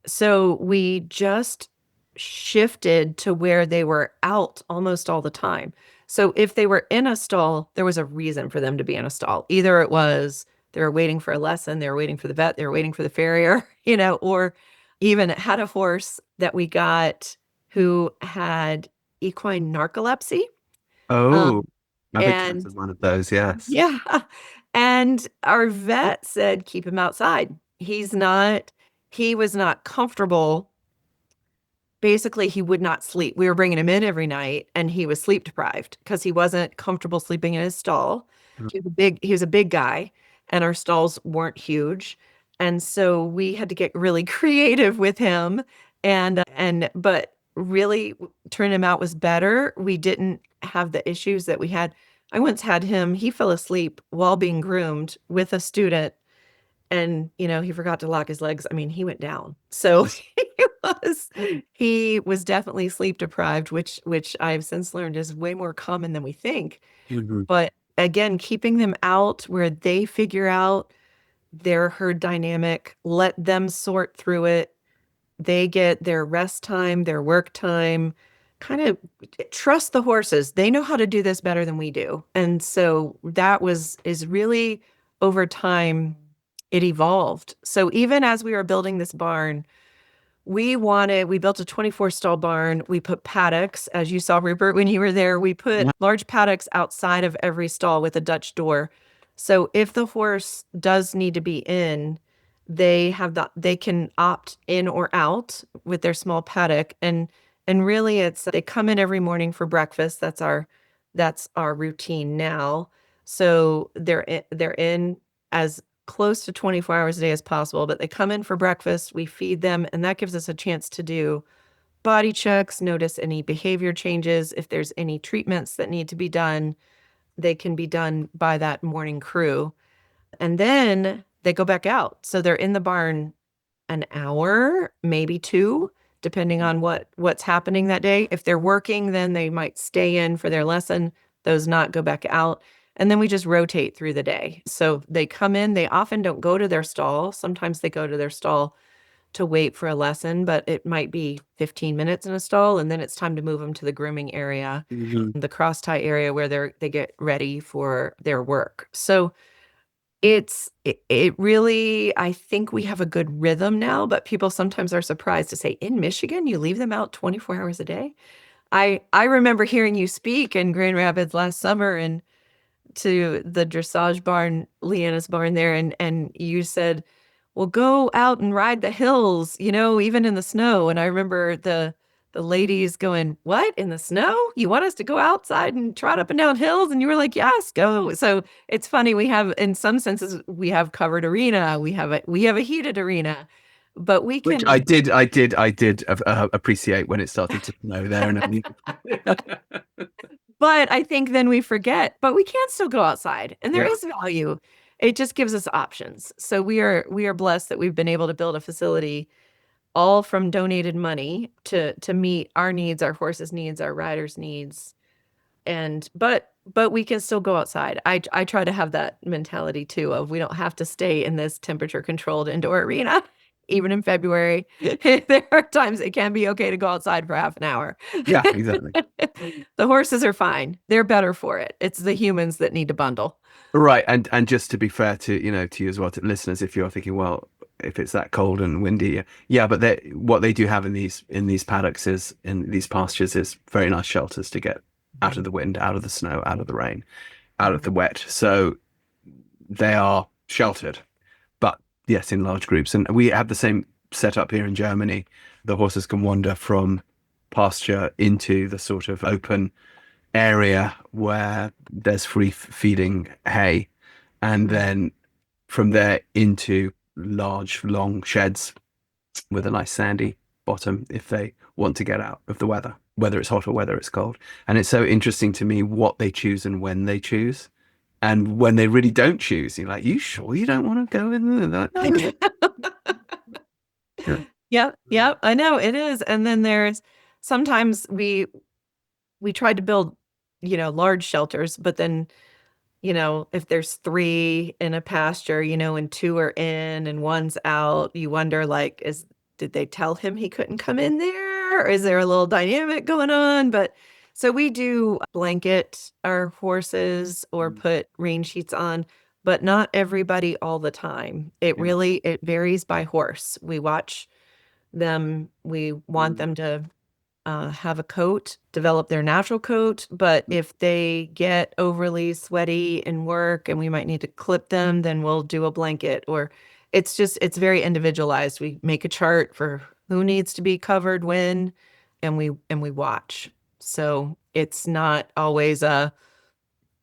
so we just shifted to where they were out almost all the time. So if they were in a stall, there was a reason for them to be in a stall. Either it was they were waiting for a lesson, they were waiting for the vet, they were waiting for the farrier, or even had a horse that we got who had equine narcolepsy. Oh, I've And encountered one of those. Yes. yeah. And our vet said, keep him outside. He was not comfortable. Basically, he would not sleep. We were bringing him in every night and he was sleep deprived because he wasn't comfortable sleeping in his stall. He was a big guy and our stalls weren't huge. And so we had to get really creative with him but really turning him out was better. We didn't have the issues that we had. I once had he fell asleep while being groomed with a student and, he forgot to lock his legs. I mean, he went down. So he was definitely sleep deprived, which I've since learned is way more common than we think. Mhm. But again, keeping them out where they figure out their herd dynamic, let them sort through it. They get their rest time, their work time, kind of trust the horses. They know how to do this better than we do. And so is really over time, it evolved. So even as we were building this barn, we built a 24 stall barn. We put paddocks, as you saw, Rupert, when you were there. We put large paddocks outside of every stall with a Dutch door. So if the horse does need to be in, they can opt in or out with their small paddock. And really they come in every morning for breakfast. That's our routine now. So they're in as close to 24 hours a day as possible, but they come in for breakfast, we feed them, and that gives us a chance to do body checks, notice any behavior changes. If there's any treatments that need to be done, they can be done by that morning crew. And then they go back out. So they're in the barn an hour, maybe two, depending on what's happening that day. If they're working, then they might stay in for their lesson, those not go back out. And then we just rotate through the day. So they come in, they often don't go to their stall. Sometimes they go to their stall to wait for a lesson, but it might be 15 minutes in a stall. And then it's time to move them to the grooming area, the cross tie area where they get ready for their work. So it really, I think we have a good rhythm now, but people sometimes are surprised to say, in Michigan, you leave them out 24 hours a day? I remember hearing you speak in Grand Rapids last summer and to the dressage barn, Leanna's barn there, and you said, well, go out and ride the hills, even in the snow. And I remember the ladies going, what, in the snow? You want us to go outside and trot up and down hills? And you were like, yes, go. So it's funny. We have, in some senses, we have covered arena. We have a heated arena, but we can. Which I did appreciate when it started to snow there. And But I think then we forget, but we can still go outside and there is value. It just gives us options. So we are blessed that we've been able to build a facility all from donated money to meet our needs, our horses' needs, our riders' needs. But we can still go outside. I try to have that mentality too of we don't have to stay in this temperature controlled indoor arena. Even in February, there are times it can be okay to go outside for half an hour. Yeah, exactly. The horses are fine. They're better for it. It's the humans that need to bundle. Right. And just to be fair to you as well, to listeners, if you're thinking, well, if it's that cold and windy, but what they do have in these paddocks in these pastures is very nice shelters to get out of the wind, out of the snow, out of the rain, out of the wet. So they are sheltered. Yes, in large groups. And we have the same setup here in Germany. The horses can wander from pasture into the sort of open area where there's free feeding hay. And then from there into large, long sheds with a nice sandy bottom if they want to get out of the weather. whether it's hot or whether it's cold. And it's so interesting to me what they choose and when they choose. And when they really don't choose, you're like, you sure you don't want to go in there? No. Yep, yep, I know it is. And then there's sometimes we tried to build, large shelters, but then, if there's 3 in a pasture, and 2 are in and 1's out, you wonder, like, did they tell him he couldn't come in there? Or is there a little dynamic going on? But so we do blanket our horses or put rain sheets on, but not everybody all the time. It varies by horse. We watch them. We want them to have a coat, develop their natural coat. But if they get overly sweaty in work and we might need to clip them, then we'll do a blanket. Or it's very individualized. We make a chart for who needs to be covered when, and we watch. So it's not always the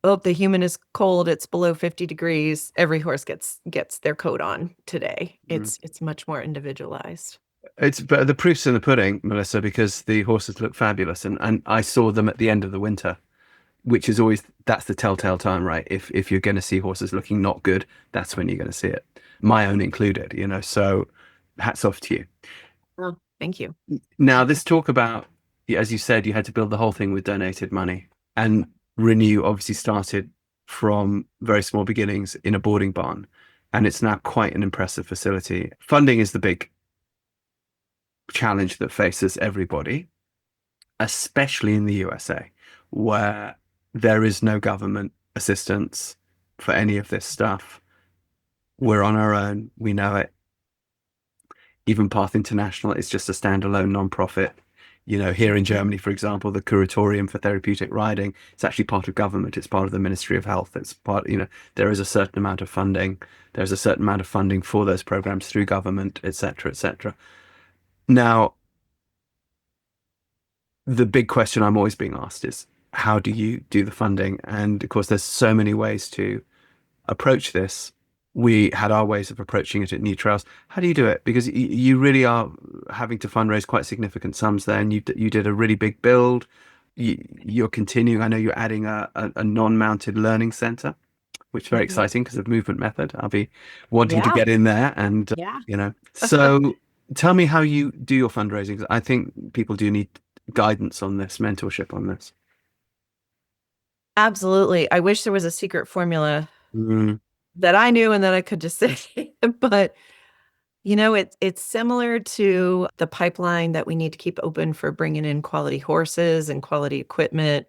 human is cold, it's below 50 degrees. Every horse gets their coat on today. It's much more individualized. But the proof's in the pudding, Melissa, because the horses look fabulous, and I saw them at the end of the winter, which is always, that's the telltale time, right? If you're going to see horses looking not good, that's when you're going to see it. My own included, so hats off to you. Well, thank you. Now, this talk about, as you said, you had to build the whole thing with donated money, and Renew obviously started from very small beginnings in a boarding barn, and it's now quite an impressive facility. Funding is the big challenge that faces everybody, especially in the USA, where there is no government assistance for any of this stuff. We're on our own. We know it. Even Path International is just a standalone nonprofit. Here in Germany, for example, the Curatorium for Therapeutic Riding, it's actually part of government. It's part of the Ministry of Health. It's part, there is a certain amount of funding. There's a certain amount of funding for those programs through government, et cetera, et cetera. Now, the big question I'm always being asked is, how do you do the funding? And of course, there's so many ways to approach this. We had our ways of approaching it at New Trails. How do you do it? Because you really are having to fundraise quite significant sums there, and you did a really big build. You're continuing. I know you're adding a non-mounted learning center, which is very exciting because of movement method. I'll be wanting to get in there, and So tell me how you do your fundraising. 'Cause I think people do need guidance on this, mentorship on this. Absolutely. I wish there was a secret formula that I knew and that I could just say, but it's similar to the pipeline that we need to keep open for bringing in quality horses and quality equipment.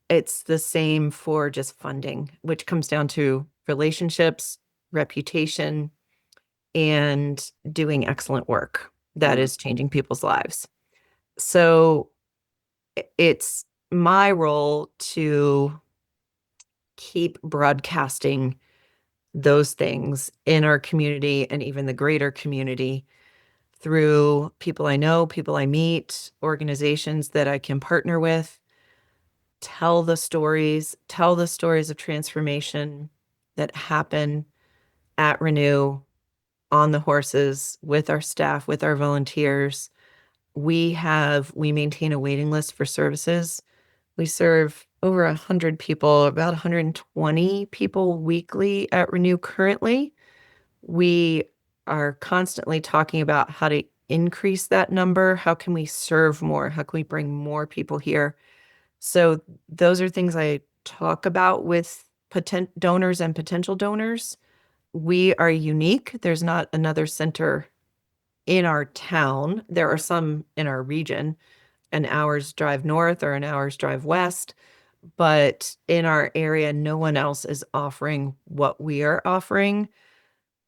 It's the same for just funding, which comes down to relationships, reputation, and doing excellent work that is changing people's lives. So it's my role to keep broadcasting those things in our community and even the greater community through people I know, people I meet, organizations that I can partner with, tell the stories of transformation that happen at Renew, on the horses, with our staff, with our volunteers. We maintain a waiting list for services. We serve over 100 people, about 120 people weekly at Renew currently. We are constantly talking about how to increase that number. How can we serve more? How can we bring more people here? So those are things I talk about with donors and potential donors. We are unique. There's not another center in our town. There are some in our region, an hour's drive north or an hour's drive west. But in our area, no one else is offering what we are offering.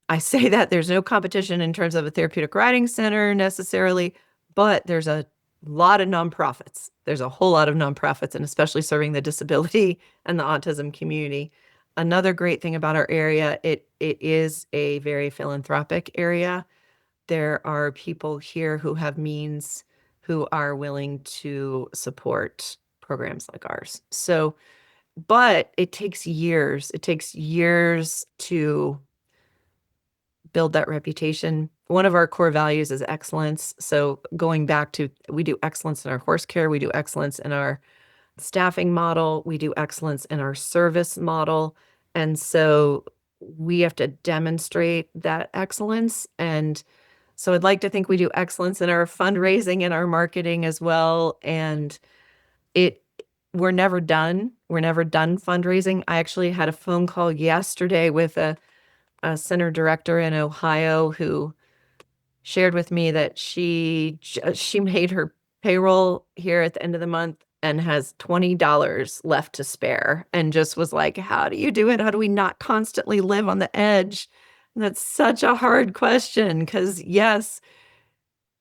I say that there's no competition in terms of a therapeutic riding center necessarily, but there's a lot of nonprofits. There's a whole lot of nonprofits, and especially serving the disability and the autism community. Another great thing about our area, it is a very philanthropic area. There are people here who have means, who are willing to support programs like ours. So, but it takes years. It takes years to build that reputation. one of our core values is excellence. So going back to, we do excellence in our horse care, we do excellence in our staffing model, we do excellence in our service model. And so we have to demonstrate that excellence. And so I'd like to think we do excellence in our fundraising and our marketing as well. And we're never done. We're never done fundraising. I actually had a phone call yesterday with a center director in Ohio who shared with me that she made her payroll here at the end of the month and has $20 left to spare, and just was like, how do you do it? How do we not constantly live on the edge? And that's such a hard question, because yes,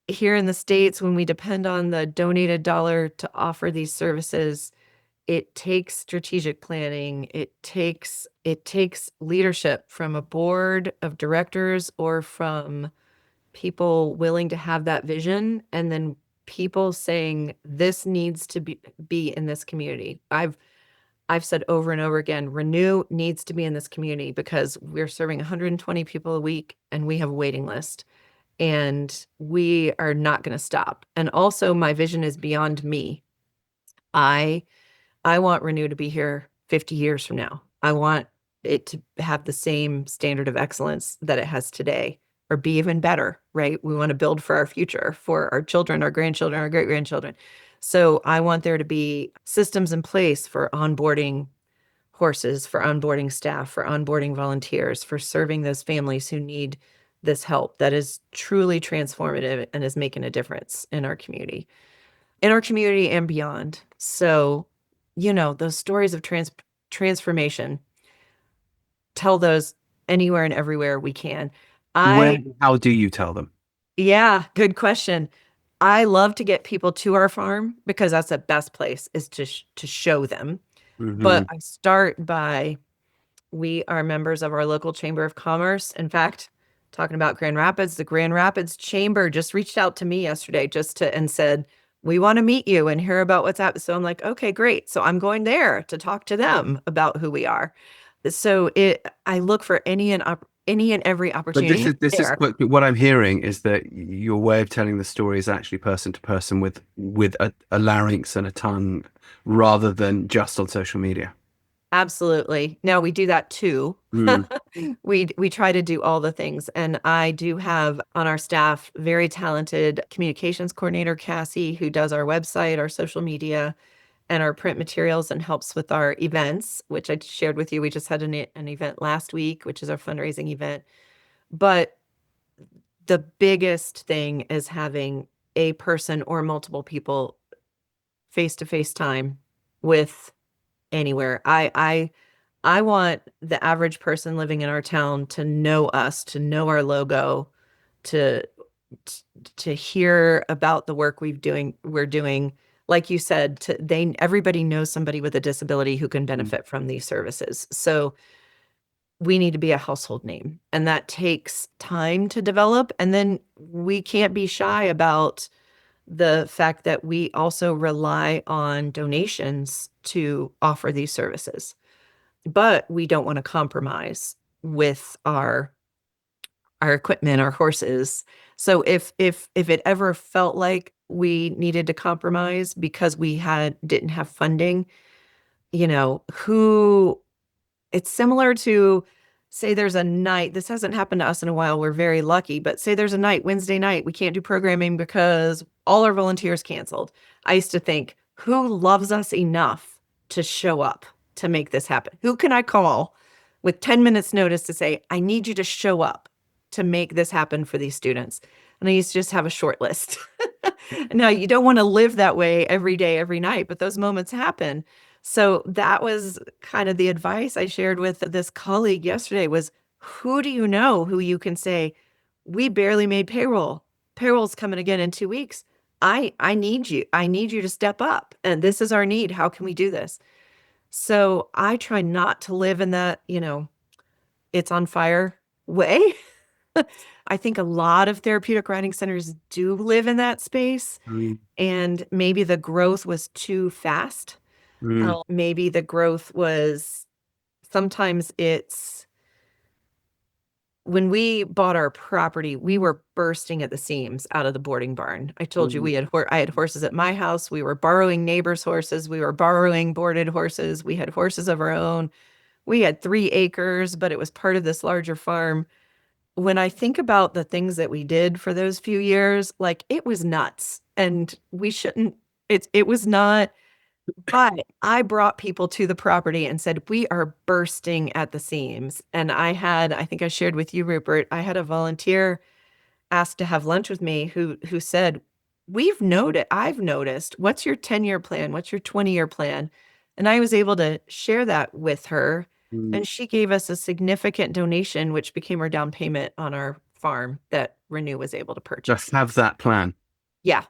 here in the States, when we depend on the donated dollar to offer these services, it takes strategic planning. It takes leadership from a board of directors or from people willing to have that vision, and then people saying this needs to be in this community. I've said over and over again, Renew needs to be in this community because we're serving 120 people a week and we have a waiting list, and we are not going to stop. And also, my vision is beyond me. I want Renew to be here 50 years from now. I want it to have the same standard of excellence that it has today, or be even better, right? We want to build for our future, for our children, our grandchildren, our great-grandchildren. So I want there to be systems in place for onboarding horses, for onboarding staff, for onboarding volunteers, for serving those families who need this help that is truly transformative and is making a difference in our community and beyond. So, those stories of transformation, tell those anywhere and everywhere we can. How do you tell them? Yeah, good question. I love to get people to our farm because that's the best place, is to show them. Mm-hmm. But I start by, we are members of our local Chamber of Commerce. In fact, talking about Grand Rapids, the Grand Rapids Chamber just reached out to me yesterday and said, we want to meet you and hear about what's happening. So I'm like, okay, great. So I'm going there to talk to them about who we are. So I look for any and every opportunity. But this is what I'm hearing is that your way of telling the story is actually person to person with a larynx and a tongue, rather than just on social media. Absolutely. No, we do that too. We try to do all the things. And I do have on our staff very talented communications coordinator, Cassie, who does our website, our social media, and our print materials, and helps with our events, which I shared with you. We just had an event last week, which is our fundraising event. But the biggest thing is having a person or multiple people face-to-face time with anywhere. I want the average person living in our town to know us, to know our logo, to hear about the work we're doing. Like you said, everybody knows somebody with a disability who can benefit from these services. So we need to be a household name, and that takes time to develop. And then we can't be shy about the fact that we also rely on donations to offer these services, but we don't want to compromise with our equipment, our horses. So if it ever felt like we needed to compromise because we didn't have funding, it's similar to, say there's a night, this hasn't happened to us in a while, we're very lucky, but say there's a night, Wednesday night, we can't do programming because all our volunteers canceled. I used to think, who loves us enough to show up to make this happen? Who can I call with 10 minutes notice to say, I need you to show up to make this happen for these students? And I used to just have a short list. Now, you don't want to live that way every day, every night, but those moments happen. So that was kind of the advice I shared with this colleague yesterday, was, who do you know who you can say, we barely made payroll. Payroll's coming again in 2 weeks. I need you. I need you to step up. And this is our need. How can we do this? So I try not to live in that, it's on fire way. I think a lot of therapeutic riding centers do live in that space. And maybe the growth was too fast. Maybe the growth was, sometimes it's when we bought our property, we were bursting at the seams out of the boarding barn. I told you I had horses at my house. We were borrowing neighbors' horses. We were borrowing boarded horses. We had horses of our own. We had 3 acres, but it was part of this larger farm. When I think about the things that we did for those few years, like it was nuts, and we shouldn't. It was not. But I brought people to the property and said, we are bursting at the seams. And I think I shared with you, Rupert, I had a volunteer asked to have lunch with me who said, I've noticed, what's your 10-year plan? What's your 20-year plan? And I was able to share that with her. And she gave us a significant donation, which became our down payment on our farm that Renew was able to purchase. Just have that plan. Yeah.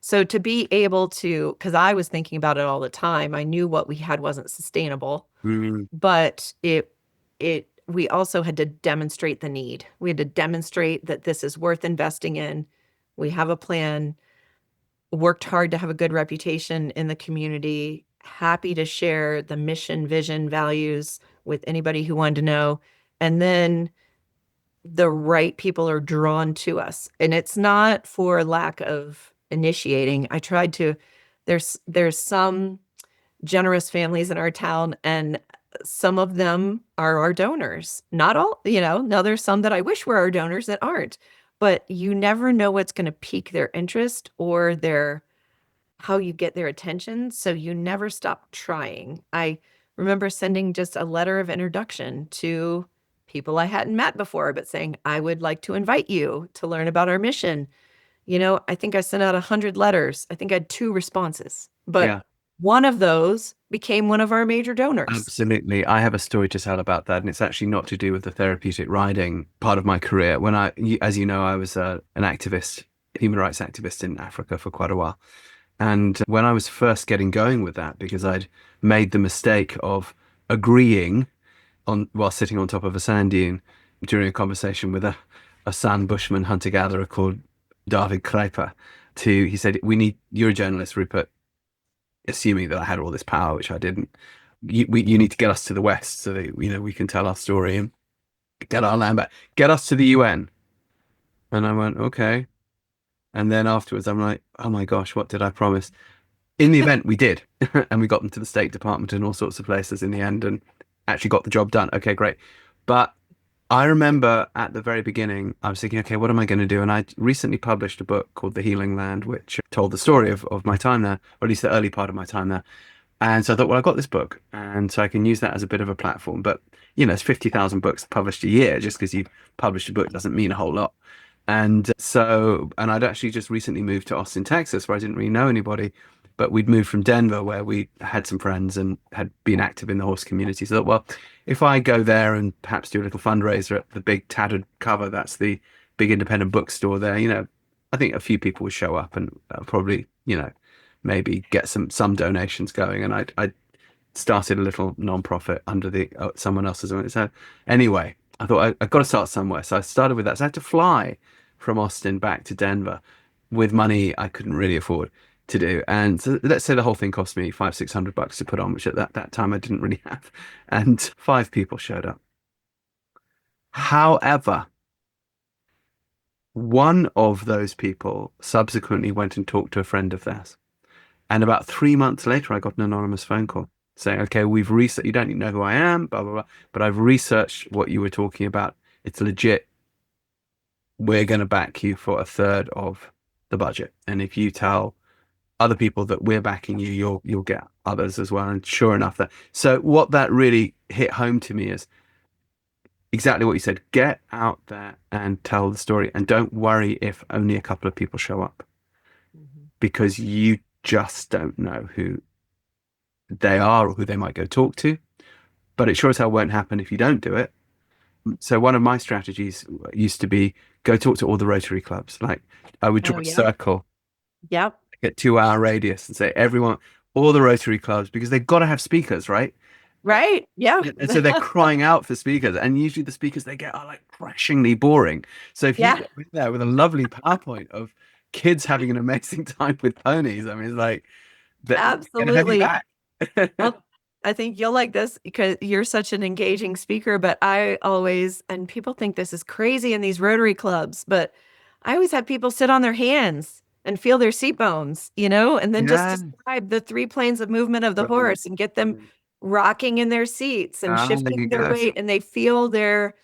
So to be able to, because I was thinking about it all the time, I knew what we had wasn't sustainable, but we also had to demonstrate the need. We had to demonstrate that this is worth investing in. We have a plan, worked hard to have a good reputation in the community, happy to share the mission, vision, values with anybody who wanted to know. And then the right people are drawn to us. And it's not for lack of initiating. I tried to, there's some generous families in our town, and some of them are our donors. Not all, now there's some that I wish were our donors that aren't, but you never know what's going to pique their interest or how you get their attention. So you never stop trying. I remember sending just a letter of introduction to people I hadn't met before, but saying, I would like to invite you to learn about our mission. I think I sent out 100 letters. I think I had 2 responses, but one of those became one of our major donors. Absolutely. I have a story to tell about that, and it's actually not to do with the therapeutic riding part of my career. When as you know, I was an activist, human rights activist in Africa for quite a while. And when I was first getting going with that, because I'd made the mistake of agreeing while sitting on top of a sand dune during a conversation with a San Bushman hunter-gatherer called David Kruiper, he said, you're a journalist, Rupert, assuming that I had all this power, which I didn't. You need to get us to the West so that, we can tell our story and get our land back. Get us to the UN. And I went, okay. And then afterwards, I'm like, oh my gosh, what did I promise? In the event, we did. And we got them to the State Department and all sorts of places in the end and actually got the job done. Okay, great. But I remember at the very beginning, I was thinking, okay, what am I going to do? And I recently published a book called The Healing Land, which told the story of my time there, or at least the early part of my time there. And so I thought, well, I got this book, and so I can use that as a bit of a platform. But, it's 50,000 books published a year. Just because you published a book doesn't mean a whole lot. And I'd actually just recently moved to Austin, Texas, where I didn't really know anybody. But we'd moved from Denver, where we had some friends and had been active in the horse community. So I thought, well, if I go there and perhaps do a little fundraiser at the big tattered cover, that's the big independent bookstore there, I think a few people would show up and probably, maybe get some donations going. And I started a little non-profit under someone else's own. So anyway, I thought I've got to start somewhere. So I started with that. So I had to fly from Austin back to Denver with money I couldn't really afford to do. And so let's say the whole thing cost me $500-600 to put on, which at that time I didn't really have. And 5 people showed up. However, one of those people subsequently went and talked to a friend of theirs. And about 3 months later, I got an anonymous phone call saying, okay, we've researched, you don't even know who I am, blah, blah, blah, but I've researched what you were talking about. It's legit. We're going to back you for 1/3 of the budget. And if you tell other people that we're backing you, you'll get others as well. And sure enough, so what that really hit home to me is exactly what you said. Get out there and tell the story, and don't worry if only a couple of people show up, because you just don't know who they are or who they might go talk to. But it sure as hell won't happen if you don't do it. So one of my strategies used to be go talk to all the Rotary clubs. Like I would draw a circle. Yep. Get 2-hour radius and say everyone, all the Rotary clubs, because they've got to have speakers, right? Right. Yeah. And so they're crying out for speakers, and usually the speakers they get are like crashingly boring. So if you get in there with a lovely PowerPoint of kids having an amazing time with ponies, I mean, it's like absolutely. Well, I think you'll like this because you're such an engaging speaker, but I always, and people think this is crazy in these Rotary clubs, but I always have people sit on their hands and feel their seat bones, and then just Yeah. describe the 3 planes of movement of the Brilliant. horse and get them rocking in their seats and There shifting you their go. weight, and they feel their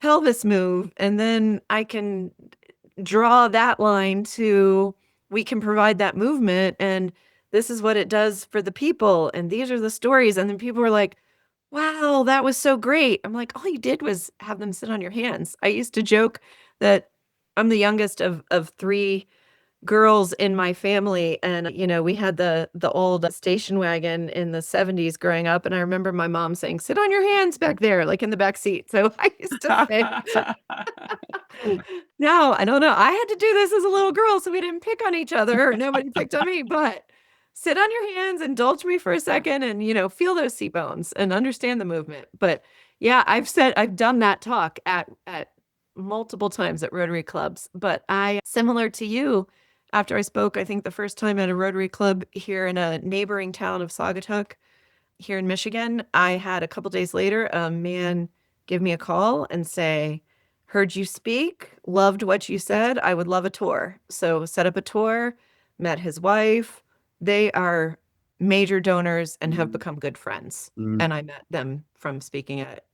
pelvis move. And then I can draw that line to, we can provide that movement, and this is what it does for the people, and these are the stories. And then people were like, wow, that was so great. I'm like, all you did was have them sit on your hands. I used to joke that I'm the youngest of 3 girls in my family, and we had the old station wagon in the 70s growing up, and I remember my mom saying, sit on your hands back there, like in the back seat. So I used to say, no, I don't know, I had to do this as a little girl, so we didn't pick on each other, or nobody picked on me, but sit on your hands, indulge me for a second, and feel those seat bones and understand the movement. But yeah, I've done that talk at multiple times at Rotary clubs. But similar to you, after I spoke, I think the first time at a Rotary club here in a neighboring town of Saugatuck here in Michigan, I had a couple days later a man give me a call and say, heard you speak, loved what you said, I would love a tour. So set up a tour, met his wife. They are major donors and have become good friends. And I met them from speaking at,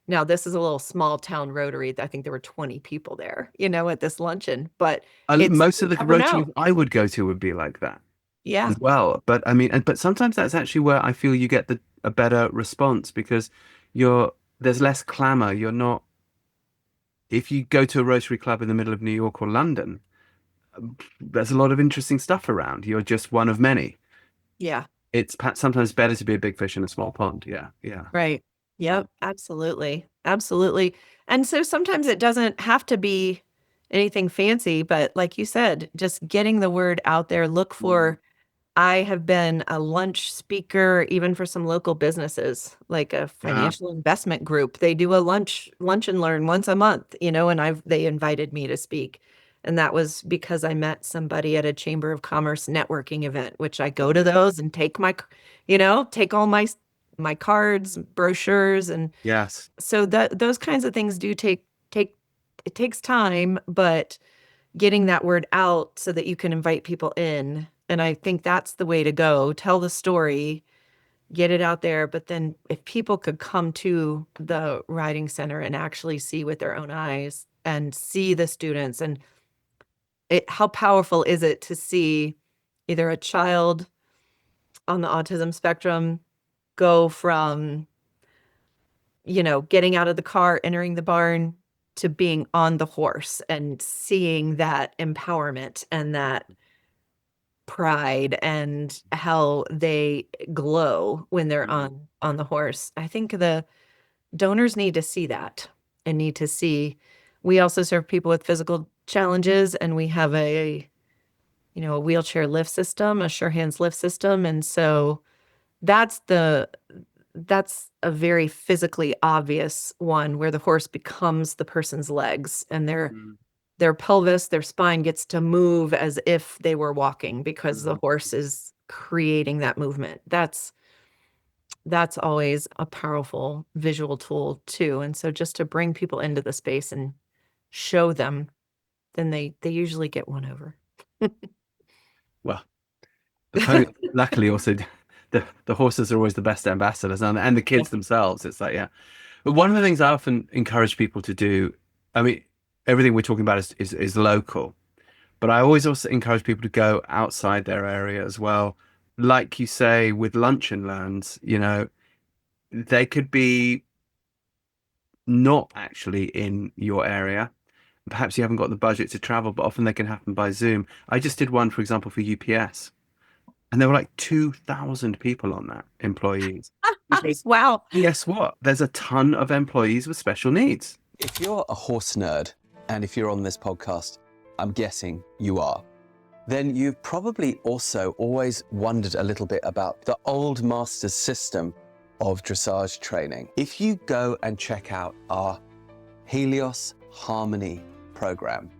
now this is a little small town Rotary. I think there were 20 people there, at this luncheon, but Most of the never know. Rotaries I would go to would be like that Yeah. as well. But I mean, but sometimes that's actually where I feel you get a better response because there's less clamor. You're not, if you go to a Rotary club in the middle of New York or London, there's a lot of interesting stuff around. You're just one of many. Yeah. It's sometimes better to be a big fish in a small pond. Yeah. Yeah. Right. Yep. Absolutely. Absolutely. And so sometimes it doesn't have to be anything fancy, but like you said, just getting the word out there. Look for, I have been a lunch speaker even for some local businesses, like a financial investment group. They do a lunch and learn once a month, and they invited me to speak. And that was because I met somebody at a Chamber of Commerce networking event, which I go to those and take take all my cards, brochures, and Yes. so those kinds of things do take it takes time, but getting that word out so that you can invite people in. And I think that's the way to go. Tell the story, get it out there. But then if people could come to the riding center and actually see with their own eyes and see the students, and how powerful is it to see either a child on the autism spectrum go from, getting out of the car, entering the barn, to being on the horse and seeing that empowerment and that pride and how they glow when they're on the horse. I think the donors need to see that and need to see. We also serve people with physical challenges, and we have a wheelchair lift system, a sure hands lift system, and so that's a very physically obvious one where the horse becomes the person's legs, and their pelvis, their spine gets to move as if they were walking because the horse is creating that movement. That's always a powerful visual tool too. And so just to bring people into the space and show them, then they usually get won over. Well, luckily also the horses are always the best ambassadors, and the kids themselves. It's like, yeah. But one of the things I often encourage people to do, I mean, everything we're talking about is local, but I always also encourage people to go outside their area as well. Like you say, with lunch and learns, they could be not actually in your area. Perhaps you haven't got the budget to travel, but often they can happen by Zoom. I just did one, for example, for UPS. And there were like 2,000 people on that, employees. Wow. Guess what? There's a ton of employees with special needs. If you're a horse nerd, and if you're on this podcast, I'm guessing you are, then you've probably also always wondered a little bit about the old master's system of dressage training. If you go and check out our Helios Harmony program,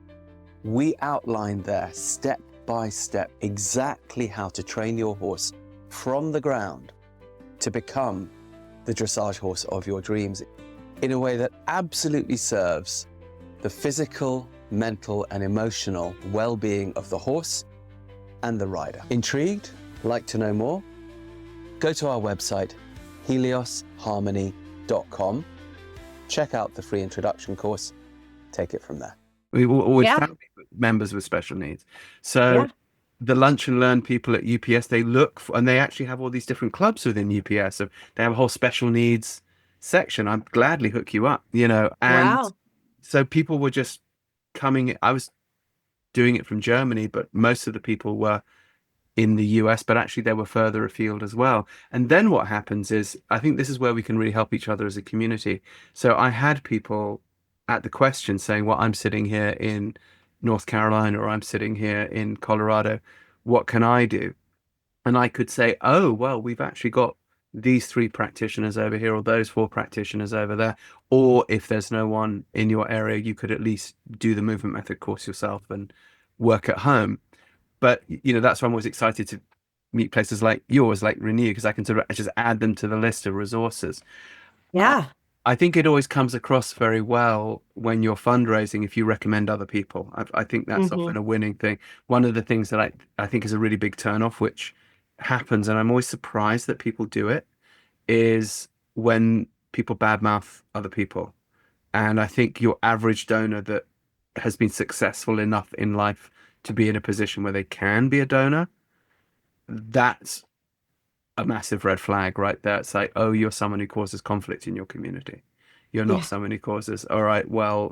we outline there step by step exactly how to train your horse from the ground to become the dressage horse of your dreams in a way that absolutely serves the physical, mental, and emotional well-being of the horse and the rider. Intrigued? Like to know more? Go to our website, heliosharmony.com. Check out the free introduction course. Take it from there. We always Yeah. found members with special needs. So Yeah. the Lunch and Learn people at UPS, they look for, and they actually have all these different clubs within UPS. So they have a whole special needs section. I'd gladly hook you up, and Wow. so people were just coming. I was doing it from Germany, but most of the people were in the US, but actually they were further afield as well. And then what happens is, I think this is where we can really help each other as a community. So I had people at the question saying, well, I'm sitting here in North Carolina, or I'm sitting here in Colorado. What can I do? And I could say, oh, well, we've actually got these 3 practitioners over here, or those 4 practitioners over there. Or if there's no one in your area, you could at least do the movement method course yourself and work at home. But, that's why I'm always excited to meet places like yours, like Renew, because I can sort of just add them to the list of resources. Yeah. I think it always comes across very well when you're fundraising if you recommend other people. I think that's often a winning thing. One of the things that I think is a really big turnoff, which happens, and I'm always surprised that people do it, is when people badmouth other people. And I think your average donor that has been successful enough in life to be in a position where they can be a donor, that's a massive red flag right there. It's like, oh, you're someone who causes conflict in your community. You're not Yeah. someone who causes, all right, well,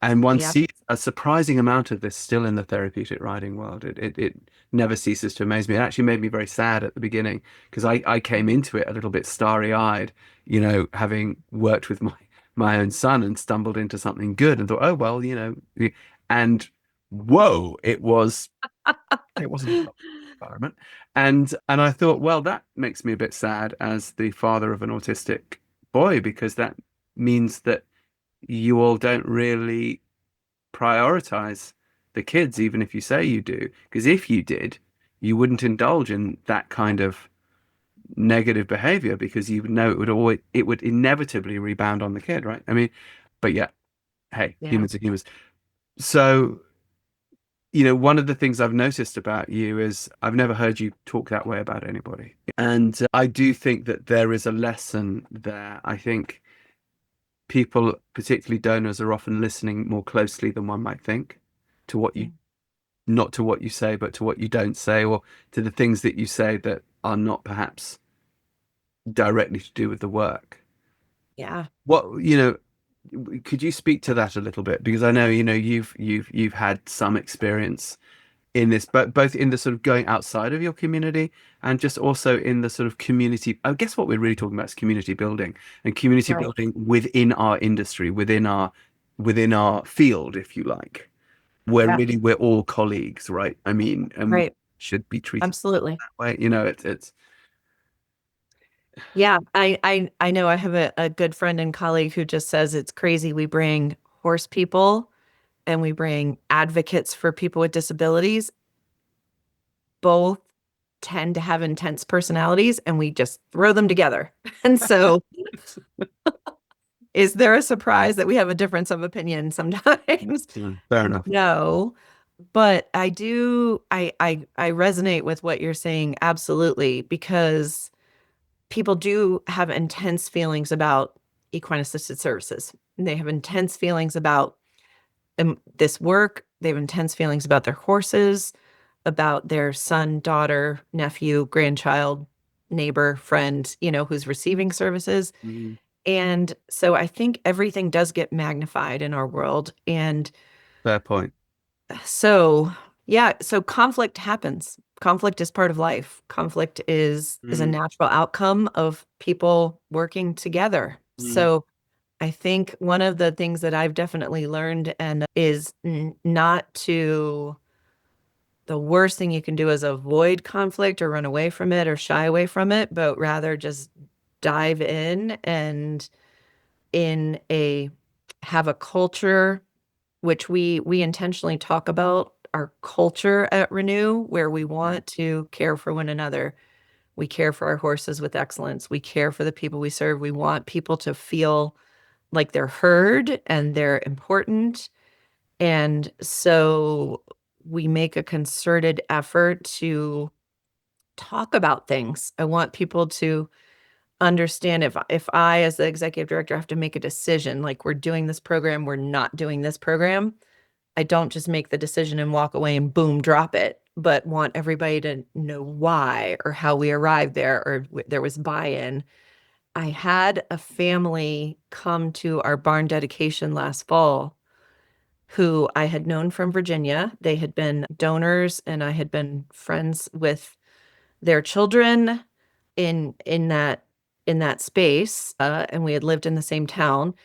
and one Yeah. sees a surprising amount of this still in the therapeutic riding world. It never ceases to amaze me. It actually made me very sad at the beginning, because I came into it a little bit starry-eyed, having worked with my own son and stumbled into something good and thought, oh, well, and whoa, it wasn't a toxic environment. And I thought, well, that makes me a bit sad as the father of an autistic boy, because that means that you all don't really prioritize the kids, even if you say you do. Because if you did, you wouldn't indulge in that kind of negative behavior, because you would know it would inevitably rebound on the kid, right? I mean, but yeah, hey, Yeah. humans are humans. So, one of the things I've noticed about you is I've never heard you talk that way about anybody. And I do think that there is a lesson there. I think people, particularly donors, are often listening more closely than one might think to what you, not to what you say, but to what you don't say, or to the things that you say that are not perhaps directly to do with the work. Yeah. What, could you speak to that a little bit? Because I know, you've had some experience in this, but both in the sort of going outside of your community and just also in the sort of community. I guess what we're really talking about is community building, and community Right. building within our industry, within our field, if you like, where Yeah. really we're all colleagues, right? I mean, and we Right. should be treated Absolutely. that way. It's Yeah. I know I have a good friend and colleague who just says it's crazy. We bring horse people and we bring advocates for people with disabilities. Both tend to have intense personalities, and we just throw them together. And so is there a surprise that we have a difference of opinion sometimes? fair enough. No, but I do, I resonate with what you're saying, absolutely, because people do have intense feelings about equine assisted services. They have intense feelings about this work. They have intense feelings about their horses, about their son, daughter, nephew, grandchild, neighbor, friend, who's receiving services. Mm, And so I think everything does get magnified in our world. And fair point. so, yeah, so conflict happens. Conflict is part of life. Conflict is a Mm, natural outcome of people working together. mm, So I think one of the things that I've definitely learned and is not to, the worst thing you can do is avoid conflict or run away from it or shy away from it, but rather just dive in and have a culture, which we intentionally talk about our culture at Renew, where we want to care for one another. We care for our horses with excellence. We care for the people we serve. We want people to feel like they're heard and they're important. And so we make a concerted effort to talk about things. I want people to understand if I, as the executive director, have to make a decision, like we're doing this program, we're not doing this program, I don't just make the decision and walk away and boom, drop it, but want everybody to know why or how we arrived there or there was buy-in. I had a family come to our barn dedication last fall who I had known from Virginia. They had been donors and I had been friends with their children in that space, and we had lived in the same town,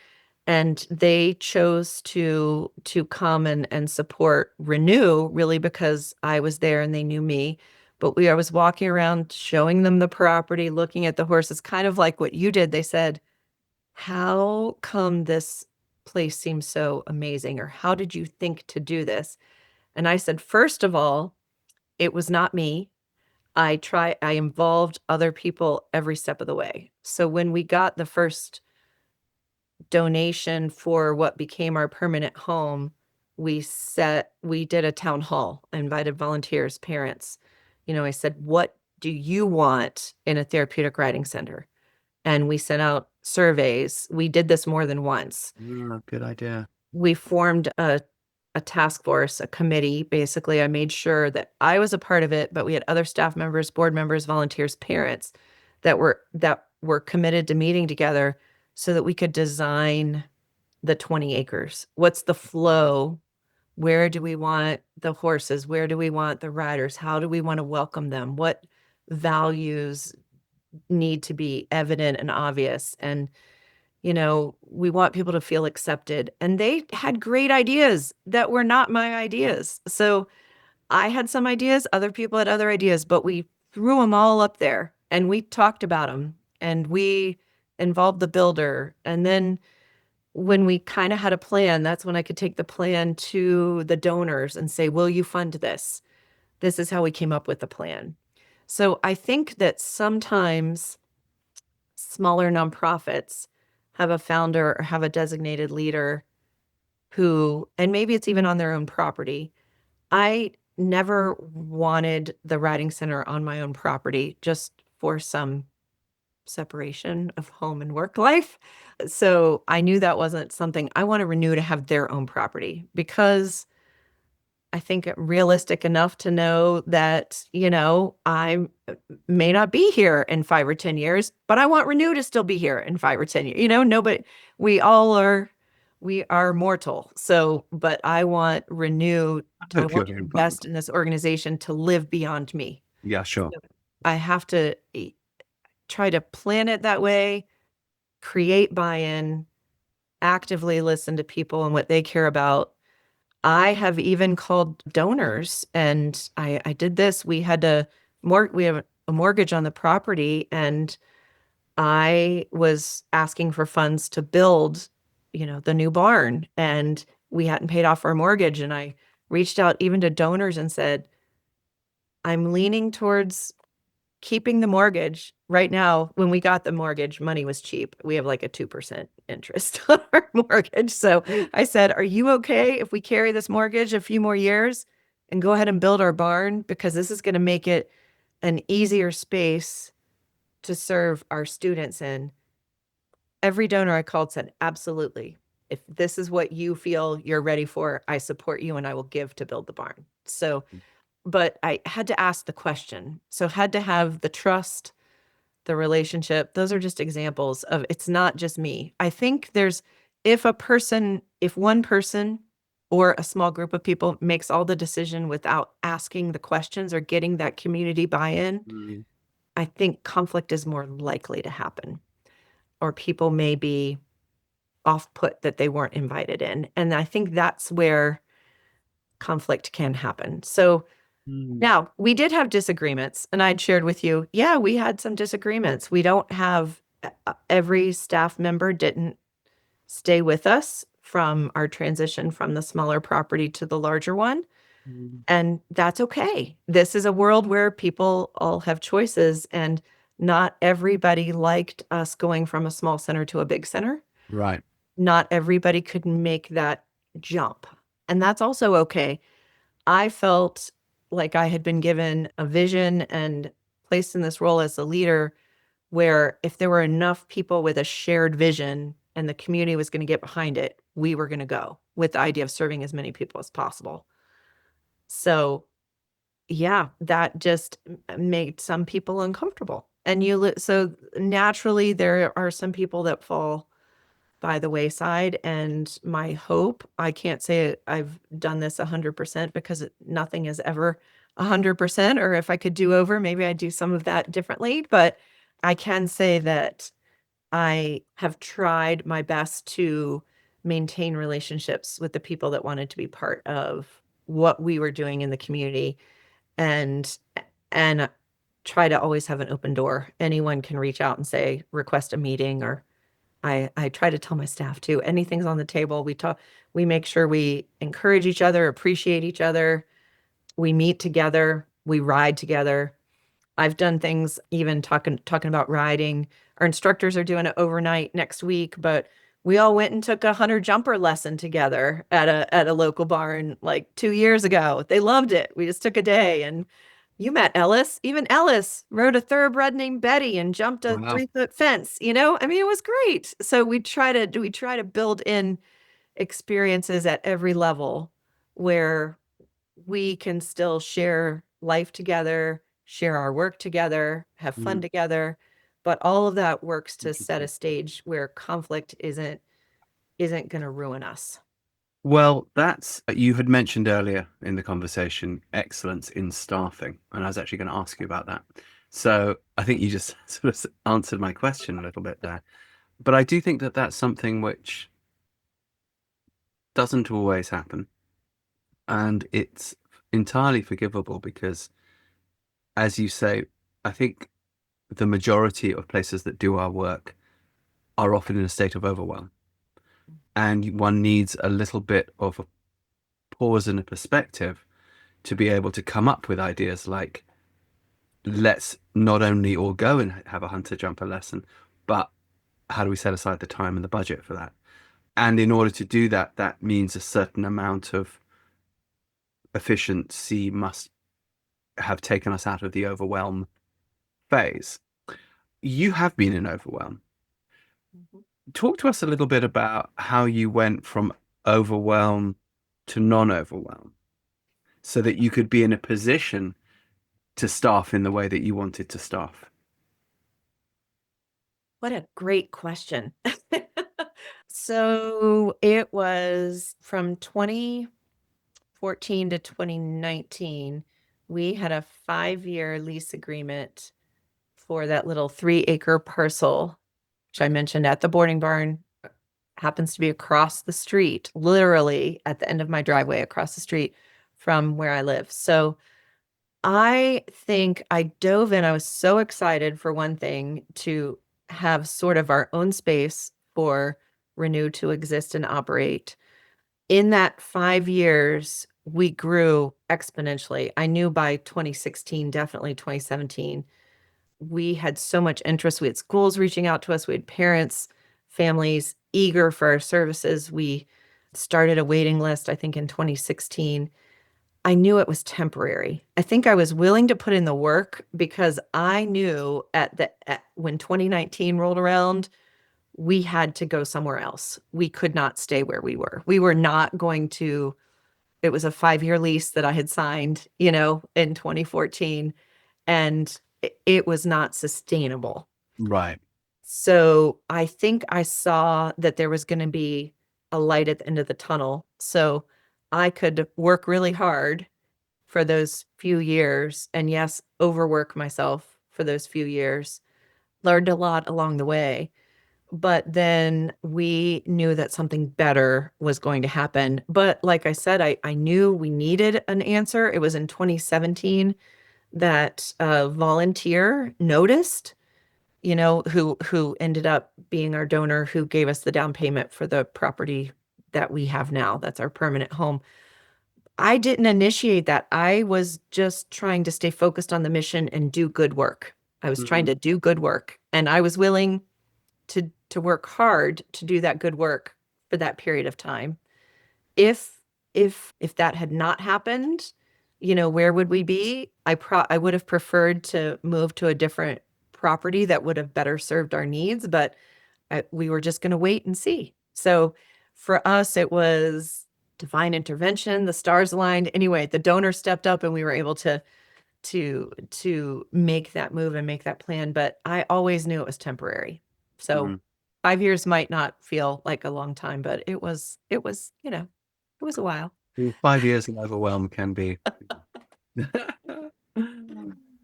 and they chose to come and support Renew really because I was there and they knew me. But I was walking around showing them the property, looking at the horses, kind of like what you did. They said, "How come this place seems so amazing?" Or "How did you think to do this?" And I said, "First of all, it was not me. I involved other people every step of the way." So when we got the first donation for what became our permanent home, we did a town hall. I invited volunteers, parents. I said, "What do you want in a therapeutic riding center?" And we sent out surveys. We did this more than once. Good idea. We formed a task force, a committee. Basically, I made sure that I was a part of it, but we had other staff members, board members, volunteers, parents that were committed to meeting together so that we could design the 20 acres. What's the flow? Where do we want the horses? Where do we want the riders? How do we want to welcome them? What values need to be evident and obvious? And we want people to feel accepted. And they had great ideas that were not my ideas. So I had some ideas, other people had other ideas, but we threw them all up there and we talked about them and we involved the builder. And then when we kind of had a plan, that's when I could take the plan to the donors and say, "Will you fund this?" This is how we came up with the plan. So I think that sometimes smaller nonprofits have a founder or have a designated leader who, and maybe it's even on their own property. I never wanted the riding center on my own property just for some separation of home and work life. So I knew that wasn't something I want to Renew to have their own property because I think I'm realistic enough to know that, I may not be here in 5 or 10 years, but I want Renew to still be here in 5 or 10 years. Nobody, we are mortal. So, but I want Renew, I want to invest in this organization to live beyond me. Yeah, sure. So I have to try to plan it that way, create buy-in, actively listen to people and what they care about. I have even called donors and I did this. We have a mortgage on the property and I was asking for funds to build, the new barn and we hadn't paid off our mortgage. And I reached out even to donors and said, "I'm leaning towards keeping the mortgage." Right now, when we got the mortgage, money was cheap. We have like a 2% interest on our mortgage. So I said, "Are you okay if we carry this mortgage a few more years and go ahead and build our barn? Because this is going to make it an easier space to serve our students in." Every donor I called said, "Absolutely. If this is what you feel you're ready for, I support you and I will give to build the barn." So, but I had to ask the question. So had to have the trust, the relationship. Those are just examples of it's not just me. I think if one person or a small group of people makes all the decision without asking the questions or getting that community buy-in, I think conflict is more likely to happen or people may be off-put that they weren't invited in. And I think that's where conflict can happen. So now, we did have disagreements, and I'd shared with you, yeah, we had some disagreements. We don't have every staff member didn't stay with us from our transition from the smaller property to the larger one. And that's okay. This is a world where people all have choices, and not everybody liked us going from a small center to a big center. Right. Not everybody could make that jump. And that's also okay. I felt like I had been given a vision and placed in this role as a leader where if there were enough people with a shared vision and the community was going to get behind it, we were going to go with the idea of serving as many people as possible. So, yeah, that just made some people uncomfortable. And so naturally, there are some people that fall by the wayside. And my hope, I can't say I've done this 100% because nothing is ever 100%. Or if I could do over, maybe I'd do some of that differently. But I can say that I have tried my best to maintain relationships with the people that wanted to be part of what we were doing in the community, and try to always have an open door. Anyone can reach out and say, request a meeting, or I try to tell my staff too, anything's on the table. We make sure we encourage each other, appreciate each other. We meet together, we ride together. I've done things, even talking about riding. Our instructors are doing it overnight next week, but we all went and took a hunter jumper lesson together at a local barn like 2 years ago. They loved it. We just took a day, and you met Ellis. Even Ellis rode a thoroughbred named Betty and jumped a Wow. 3-foot fence. I mean, it was great. So we try to build in experiences at every level where we can still share life together, share our work together, have fun Mm. together. But all of that works to set a Interesting. stage where conflict isn't going to ruin us. Well, that's you had mentioned earlier in the conversation excellence in staffing, and I was actually going to ask you about that. So I think you just sort of answered my question a little bit there. But I do think that that's something which doesn't always happen, and it's entirely forgivable because, as you say, I think the majority of places that do our work are often in a state of overwhelm, and one needs a little bit of a pause and a perspective to be able to come up with ideas like, let's not only all go and have a hunter jumper lesson, but how do we set aside the time and the budget for that? And in order to do that, that means a certain amount of efficiency must have taken us out of the overwhelm phase. You have been in overwhelm. Mhm. Talk to us a little bit about how you went from overwhelm to non-overwhelm so that you could be in a position to staff in the way that you wanted to staff. What a great question. So it was from 2014 to 2019. We had a 5-year lease agreement for that little 3-acre parcel, which I mentioned at the boarding barn. Happens to be across the street, literally at the end of my driveway, across the street from where I live. So I think I dove in. I was so excited, for one thing, to have sort of our own space for Renew to exist and operate. In that 5 years, we grew exponentially. I knew by 2016, definitely 2017, we had so much interest. We had schools reaching out to us. We had parents, families eager for our services. We started a waiting list, I think, in 2016. I knew it was temporary. I think I was willing to put in the work because I knew when 2019 rolled around, we had to go somewhere else. We could not stay where we were. We were not going to. It was a 5-year lease that I had signed, in 2014, and it was not sustainable. Right. So I think I saw that there was going to be a light at the end of the tunnel. So I could work really hard for those few years, and yes, overwork myself for those few years. Learned a lot along the way. But then we knew that something better was going to happen. But like I said, I knew we needed an answer. It was in 2017 that a volunteer noticed, who ended up being our donor, who gave us the down payment for the property that we have now. That's our permanent home. I didn't initiate that. I was just trying to stay focused on the mission and do good work. I was trying to do good work, and I was willing to work hard to do that good work for that period of time. If that had not happened, where would we be? I would have preferred to move to a different property that would have better served our needs, but we were just going to wait and see. So for us, it was divine intervention. The stars aligned. Anyway, the donor stepped up, and we were able to make that move and make that plan. But I always knew it was temporary. So 5 years might not feel like a long time, but it was it was a while. 5 years of overwhelm can be.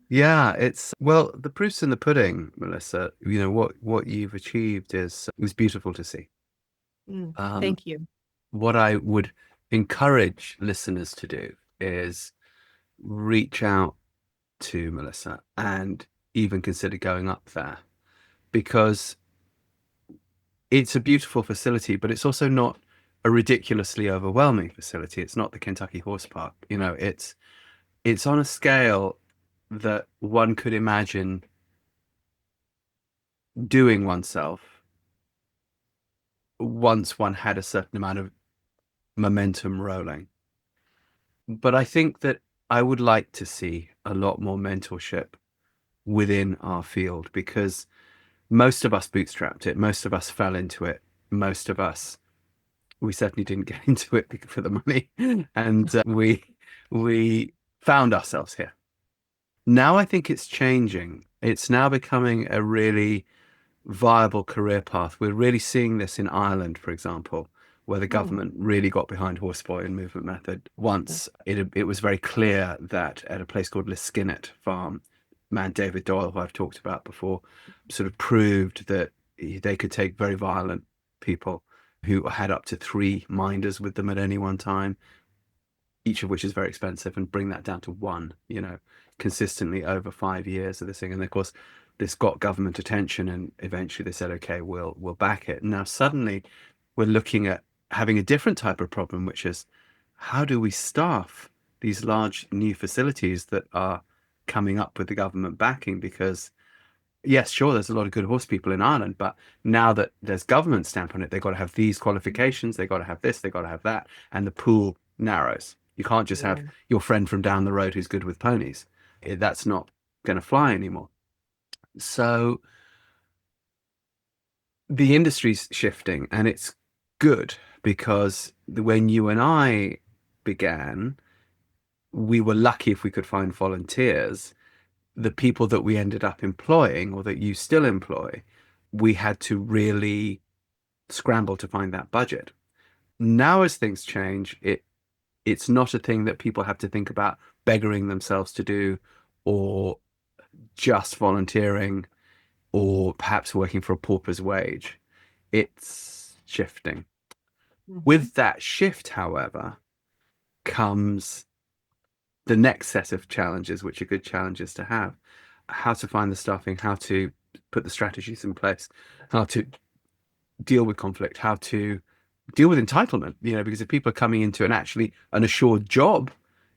Yeah, well, the proof's in the pudding, Melissa. What you've achieved is it was beautiful to see. Thank you. What I would encourage listeners to do is reach out to Melissa and even consider going up there, because it's a beautiful facility, but it's also not a ridiculously overwhelming facility. It's not the Kentucky Horse Park. It's on a scale that one could imagine doing oneself once one had a certain amount of momentum rolling. But I think that I would like to see a lot more mentorship within our field, because most of us bootstrapped it. Most of us fell into it. Most of us, we certainly didn't get into it for the money. And we found ourselves here. Now I think it's changing. It's now becoming a really viable career path. We're really seeing this in Ireland, for example, where the government really got behind horseboy and movement method. Once it was very clear that at a place called Liskinnet Farm, man David Doyle, who I've talked about before, sort of proved that they could take very violent people who had up to 3 minders with them at any one time, each of which is very expensive, and bring that down to 1, consistently over 5 years of this thing. And of course, this got government attention, and eventually they said, okay, we'll back it. And now suddenly we're looking at having a different type of problem, which is, how do we staff these large new facilities that are coming up with the government backing? Because yes, sure, there's a lot of good horse people in Ireland, but now that there's government stamp on it, they've got to have these qualifications, they've got to have this, they've got to have that, and the pool narrows. You can't just have your friend from down the road who's good with ponies. That's not going to fly anymore. So the industry's shifting, and it's good, because when you and I began, we were lucky if we could find volunteers. The people that we ended up employing, or that you still employ, we had to really scramble to find that budget. Now, as things change, it's not a thing that people have to think about beggaring themselves to do, or just volunteering, or perhaps working for a pauper's wage. It's shifting. With that shift, however, comes the next set of challenges, which are good challenges to have. How to find the staffing, how to put the strategies in place, how to deal with conflict, how to deal with entitlement, because if people are coming into an assured job,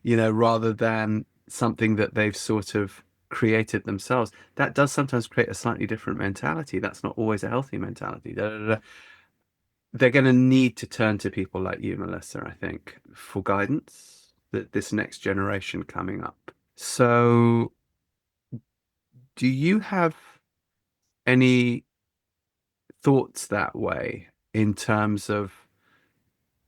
rather than something that they've sort of created themselves, that does sometimes create a slightly different mentality. That's not always a healthy mentality. They're going to need to turn to people like you, Melissa, I think, for guidance, that this next generation coming up. So do you have any thoughts that way, in terms of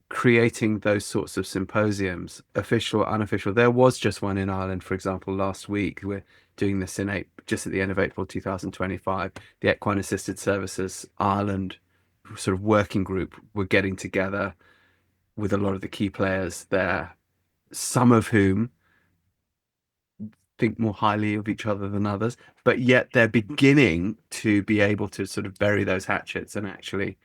creating those sorts of symposiums, official or unofficial? There was just one in Ireland, for example, last week. We're doing this in just at the end of April 2025. The Equine Assisted Services Ireland sort of working group were getting together with a lot of the key players there, some of whom think more highly of each other than others, but yet they're beginning to be able to sort of bury those hatchets and actually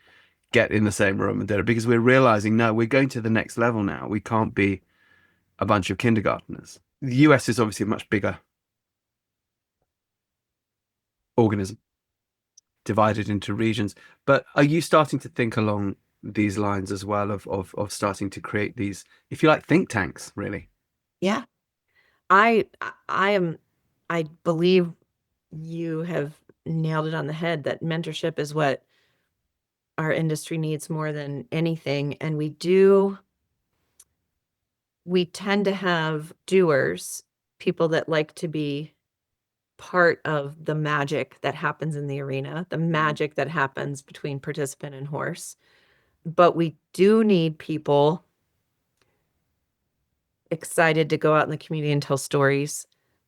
get in the same room and do it, because we're realizing, no, we're going to the next level now. We can't be a bunch of kindergartners. The US is obviously a much bigger organism, divided into regions. But are you starting to think along these lines as well of starting to create these, if you like, think tanks, really. Yeah. I believe you have nailed it on the head that mentorship is what our industry needs more than anything. And we tend to have doers, people that like to be part of the magic that happens in the arena, the magic that happens between participant and horse. But we do need people excited to go out in the community and tell stories,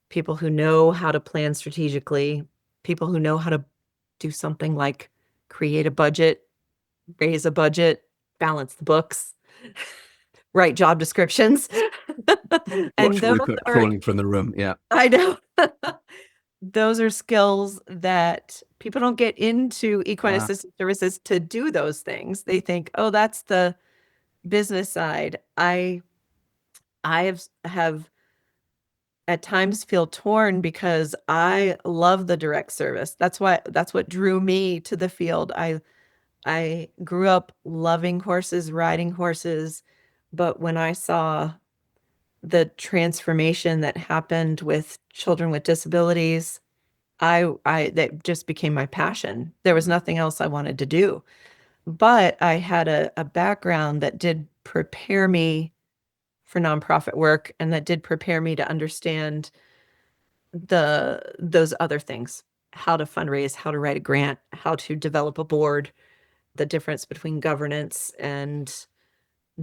people who know how to plan strategically, people who know how to do something like create a budget, raise a budget, balance the books, write job descriptions. And Watch those Rupert are, falling from the room. Yeah. I know. Those are skills that people don't get into equine Wow. assisted services to do those things. They think, oh, that's the business side. I have at times feel torn because I love the direct service. That's what drew me to the field. I grew up loving horses, riding horses, but when I saw the transformation that happened with children with disabilities, that just became my passion. There was nothing else I wanted to do. But I had a background that did prepare me for nonprofit work and that did prepare me to understand those other things, how to fundraise, how to write a grant, how to develop a board, the difference between governance and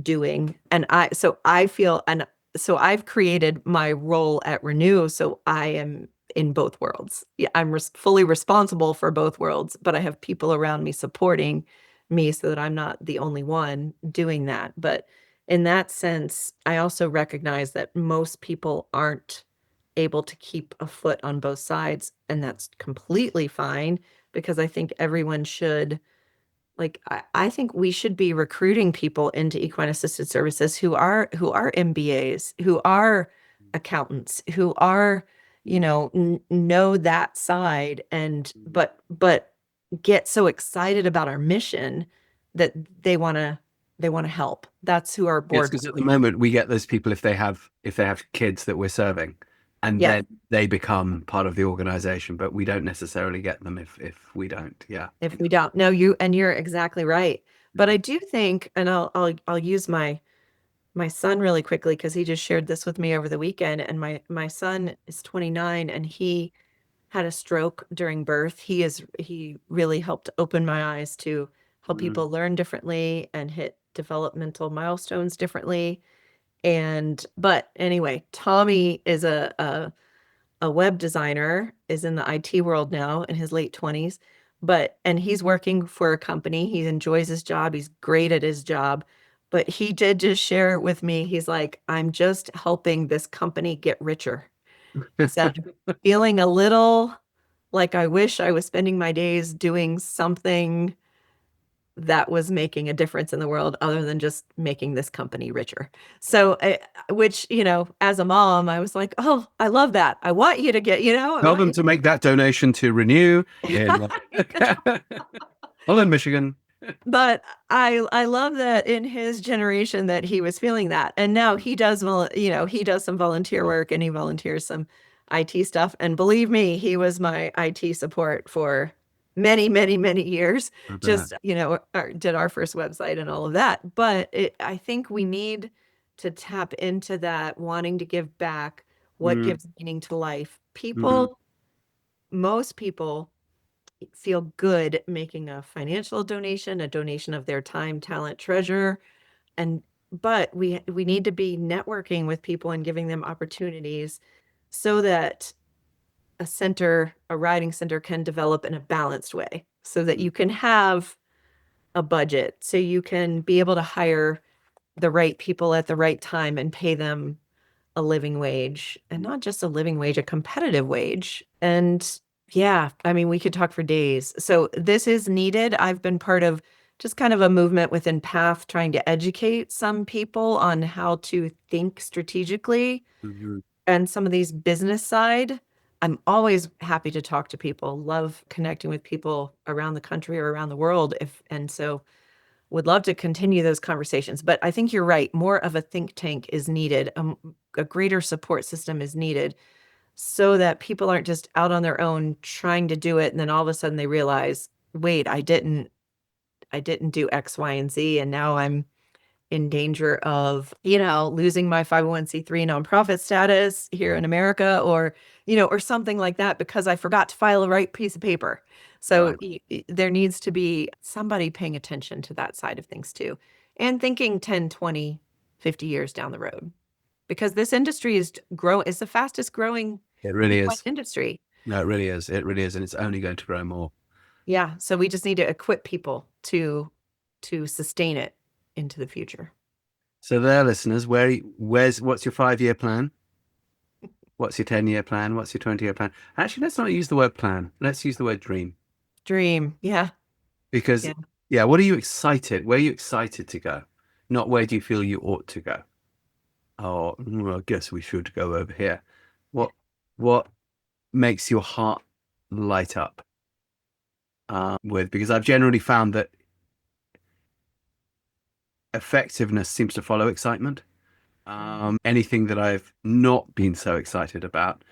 doing. And so I've created my role at Renew. So I am in both worlds. Yeah, I'm fully responsible for both worlds, but I have people around me supporting me so that I'm not the only one doing that. But in that sense, I also recognize that most people aren't able to keep a foot on both sides. And that's completely fine because I think everyone should like I think we should be recruiting people into equine assisted services who are MBAs, who are accountants, who are, know that side and but get so excited about our mission that they want to help. That's who our Yes, board. because at the moment we get those people if they have kids that we're serving, and Yeah. then they become part of the organization, but we don't necessarily get them if we don't. Yeah. If we don't. No, you're exactly right. But I do think, and I'll use my son really quickly because he just shared this with me over the weekend. And my son is 29 and he had a stroke during birth. He really helped open my eyes to help people learn differently and hit developmental milestones differently. But anyway, Tommy is a web designer, is in the IT world now in his late 20s, and he's working for a company. He enjoys his job. He's great at his job. But he did just share with me, he's like, I'm just helping this company get richer. He said, feeling a little like I wish I was spending my days doing something that was making a difference in the world other than just making this company richer. So, which, as a mom, I was like, oh, I love that. I want you to get, Tell them to make that donation to Renew in Holland, Michigan. But I love that in his generation that he was feeling that. And now he does, he does some volunteer work and he volunteers some IT stuff. And believe me, he was my IT support for many, many, many years. Just, did our first website and all of that. But I think we need to tap into that wanting to give back, what gives meaning to life. Most people feel good making a financial donation, a donation of their time, talent, treasure, but we need to be networking with people and giving them opportunities so that a riding center can develop in a balanced way so that you can have a budget, so you can be able to hire the right people at the right time and pay them a living wage, and not just a living wage, a competitive wage. And yeah, I mean, we could talk for days. So this is needed. I've been part of just kind of a movement within PATH trying to educate some people on how to think strategically and some of these business side. I'm always happy to talk to people, love connecting with people around the country or around the world. So would love to continue those conversations. But I think you're right. More of a think tank is needed. A greater support system is needed so that people aren't just out on their own trying to do it. And then all of a sudden they realize, wait, I didn't do X, Y, and Z. And now I'm in danger of, losing my 501c3 nonprofit status here in America, or something like that because I forgot to file the right piece of paper. So there needs to be somebody paying attention to that side of things too, and thinking 10, 20, 50 years down the road, because this industry is the fastest growing It really is. industry. No, it really is. It really is. And it's only going to grow more. Yeah. So we just need to equip people to sustain it into the future. So there, listeners, what's your 5-year plan? What's your 10-year plan? What's your 20-year plan? Actually, let's not use the word plan. Let's use the word dream. Dream. Yeah. Because, what are you excited? Where are you excited to go? Not where do you feel you ought to go? Oh, well, I guess we should go over here. What makes your heart light up because I've generally found that effectiveness seems to follow excitement. Anything that I've not been so excited about,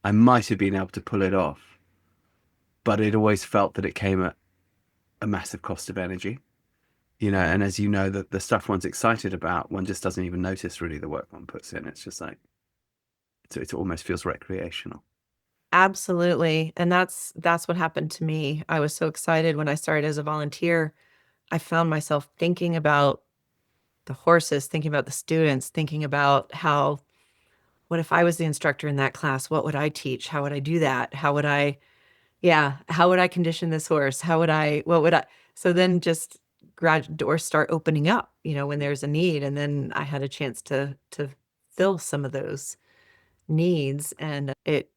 I might have been able to pull it off, but it always felt that it came at a massive cost of energy, and as you know, the stuff one's excited about, one just doesn't even notice really the work one puts in. It's just like, it almost feels recreational. Absolutely. And that's what happened to me. I was so excited when I started as a volunteer. I found myself thinking about the horses, thinking about the students, thinking about what if I was the instructor in that class? What would I teach? How would I do that? How would I condition this horse? So then just doors start opening up, when there's a need. And then I had a chance to fill some of those needs. And it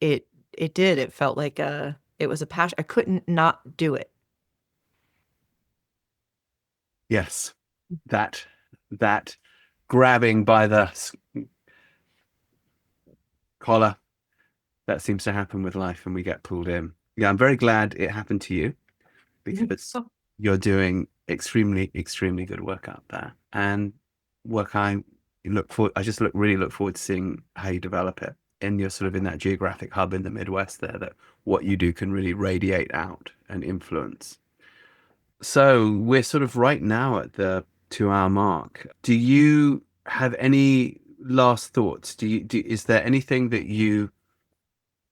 felt like it was a passion. I couldn't not do it. Yes. That grabbing by the collar, that seems to happen with life, and we get pulled in. Yeah, I'm very glad it happened to you, because you're doing extremely, extremely good work out there, and work I just really look forward to seeing how you develop it. And you're sort of in that geographic hub in the Midwest there, that what you do can really radiate out and influence. So we're sort of right now at the 2-hour mark. Do you have any last thoughts? Is there anything that you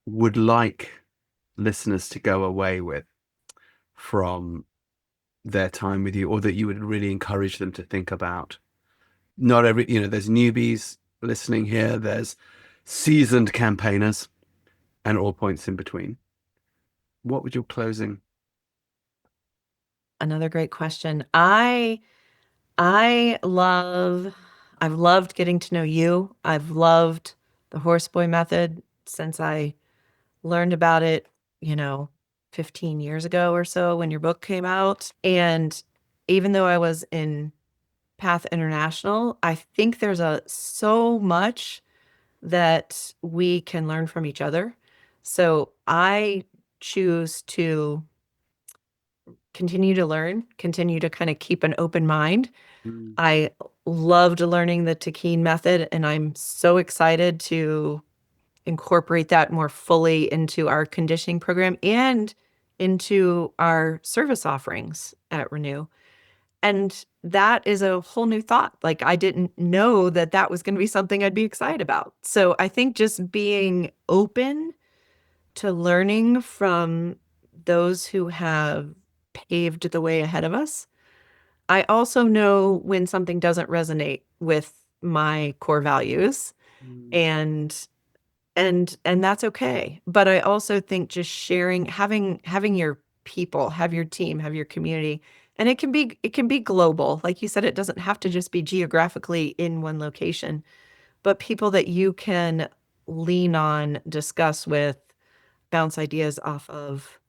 would like listeners to go away with from their time with you, or that you would really encourage them to think about? Not every, there's newbies listening here, there's seasoned campaigners, and all points in between. What would your closing? Another great question. I've loved getting to know you. I've loved the Horseboy method since I learned about it, 15 years ago or so when your book came out. And even though I was in Path International, I think there's so much that we can learn from each other. So I choose to continue to learn, continue to kind of keep an open mind. I loved learning the Takin method, and I'm so excited to incorporate that more fully into our conditioning program and into our service offerings at Renew. And that is a whole new thought. Like, I didn't know that was going to be something I'd be excited about. So I think just being open to learning from those who have paved the way ahead of us. I also know when something doesn't resonate with my core values, and that's okay. But I also think just sharing, having your people, have your team, have your community, and it can be global. Like you said, it doesn't have to just be geographically in one location, but people that you can lean on, discuss with, bounce ideas off of.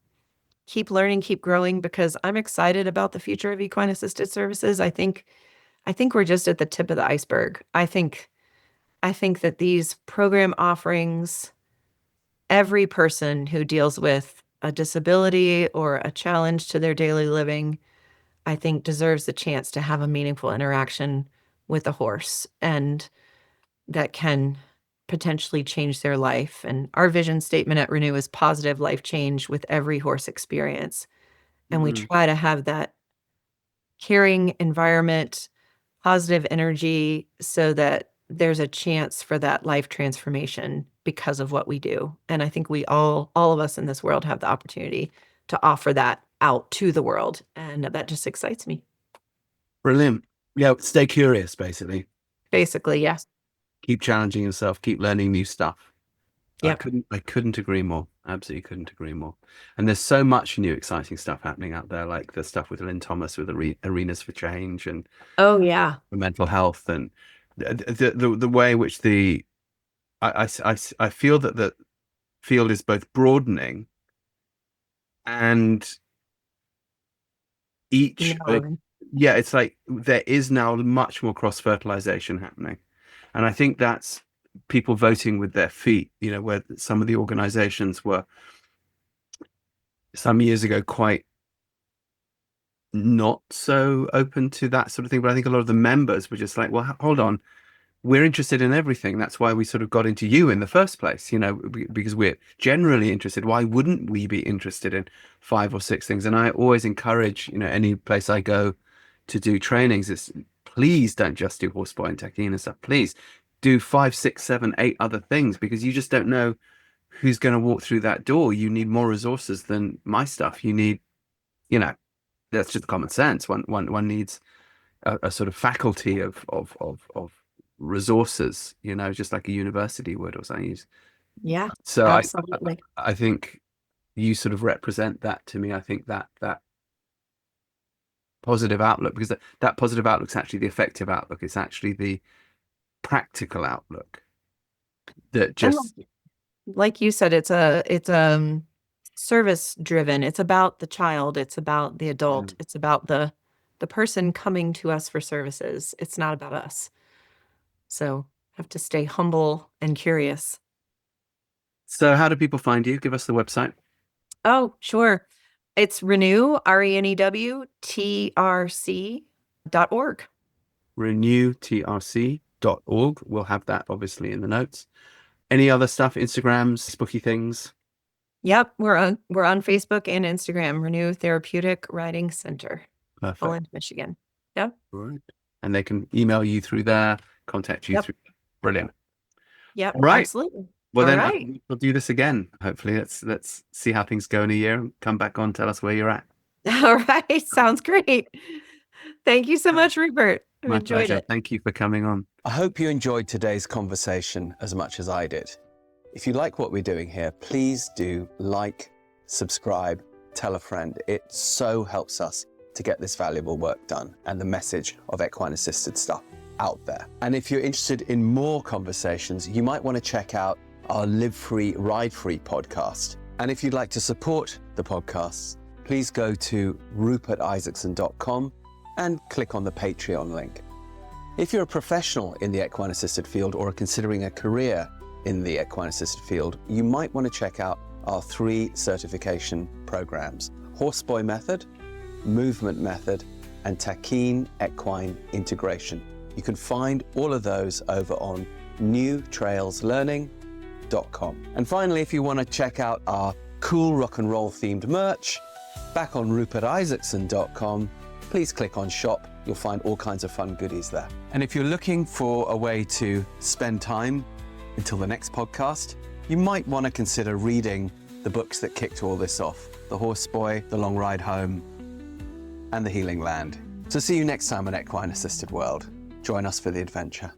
Keep learning, keep growing, because I'm excited about the future of equine assisted services. I think we're just at the tip of the iceberg. I think that these program offerings, every person who deals with a disability or a challenge to their daily living, I think, deserves the chance to have a meaningful interaction with a horse, and that can potentially change their life. And our vision statement at Renew is positive life change with every horse experience. And we try to have that caring environment, positive energy, so that there's a chance for that life transformation because of what we do. And I think we all of us in this world have the opportunity to offer that out to the world. And that just excites me. Brilliant. Yeah, stay curious, basically. Basically, yes. Keep challenging yourself, keep learning new stuff. Yep. I couldn't agree more. Absolutely couldn't agree more. And there's so much new exciting stuff happening out there, like the stuff with Lynn Thomas with Arenas for Change and Oh, yeah. mental health, and the way in which I feel that the field is both broadening and each yeah, it's like there is now much more cross-fertilization happening. And I think that's people voting with their feet, where some of the organizations were some years ago quite not so open to that sort of thing. But I think a lot of the members were just like, well, hold on, we're interested in everything. That's why we sort of got into you in the first place, because we're generally interested. Why wouldn't we be interested in 5 or 6 things? And I always encourage, any place I go to do trainings is, please don't just do horseboy and tackine and stuff. Please do 5, 6, 7, 8 other things, because you just don't know who's going to walk through that door. You need more resources than my stuff. You need, that's just common sense. One needs a sort of faculty of resources, just like a university would or something. Yeah. So absolutely. I think you sort of represent that to me. I think that positive outlook, because that positive outlook is actually the effective outlook. It's actually the practical outlook that just, like you said, it's service driven. It's about the child. It's about the adult. It's about the person coming to us for services. It's not about us. So have to stay humble and curious. So how do people find you? Give us the website. Oh, sure. It's Renew, RENEW, renewtrc.org. We'll have that obviously in the notes. Any other stuff, Instagrams, Facebooky things? Yep, we're on Facebook and Instagram, Renew Therapeutic Riding Center, Poland, Michigan. Yep. Right. And they can email you through there, contact you through. Brilliant. Yep. All right. Absolutely. Well, then we'll do this again. Hopefully, let's see how things go in a year and come back on, tell us where you're at. All right. Sounds great. Thank you so much, Rupert. I've enjoyed pleasure. it. Thank you for coming on. I hope you enjoyed today's conversation as much as I did. If you like what we're doing here, please do like, subscribe, tell a friend. It so helps us to get this valuable work done and the message of equine assisted stuff out there. And if you're interested in more conversations, you might want to check out our Live Free, Ride Free podcast. And if you'd like to support the podcasts, please go to rupertisaacson.com and click on the Patreon link. If you're a professional in the equine assisted field or are considering a career in the equine assisted field, you might want to check out our 3 certification programs: Horseboy Method, Movement Method, and Tackine Equine Integration. You can find all of those over on newtrailslearning.com. And finally, if you want to check out our cool rock and roll themed merch, back on rupertisaacson.com, please click on shop. You'll find all kinds of fun goodies there. And if you're looking for a way to spend time until the next podcast, you might want to consider reading the books that kicked all this off: The Horseboy, The Long Ride Home, and The Healing Land. So see you next time on Equine Assisted World. Join us for the adventure.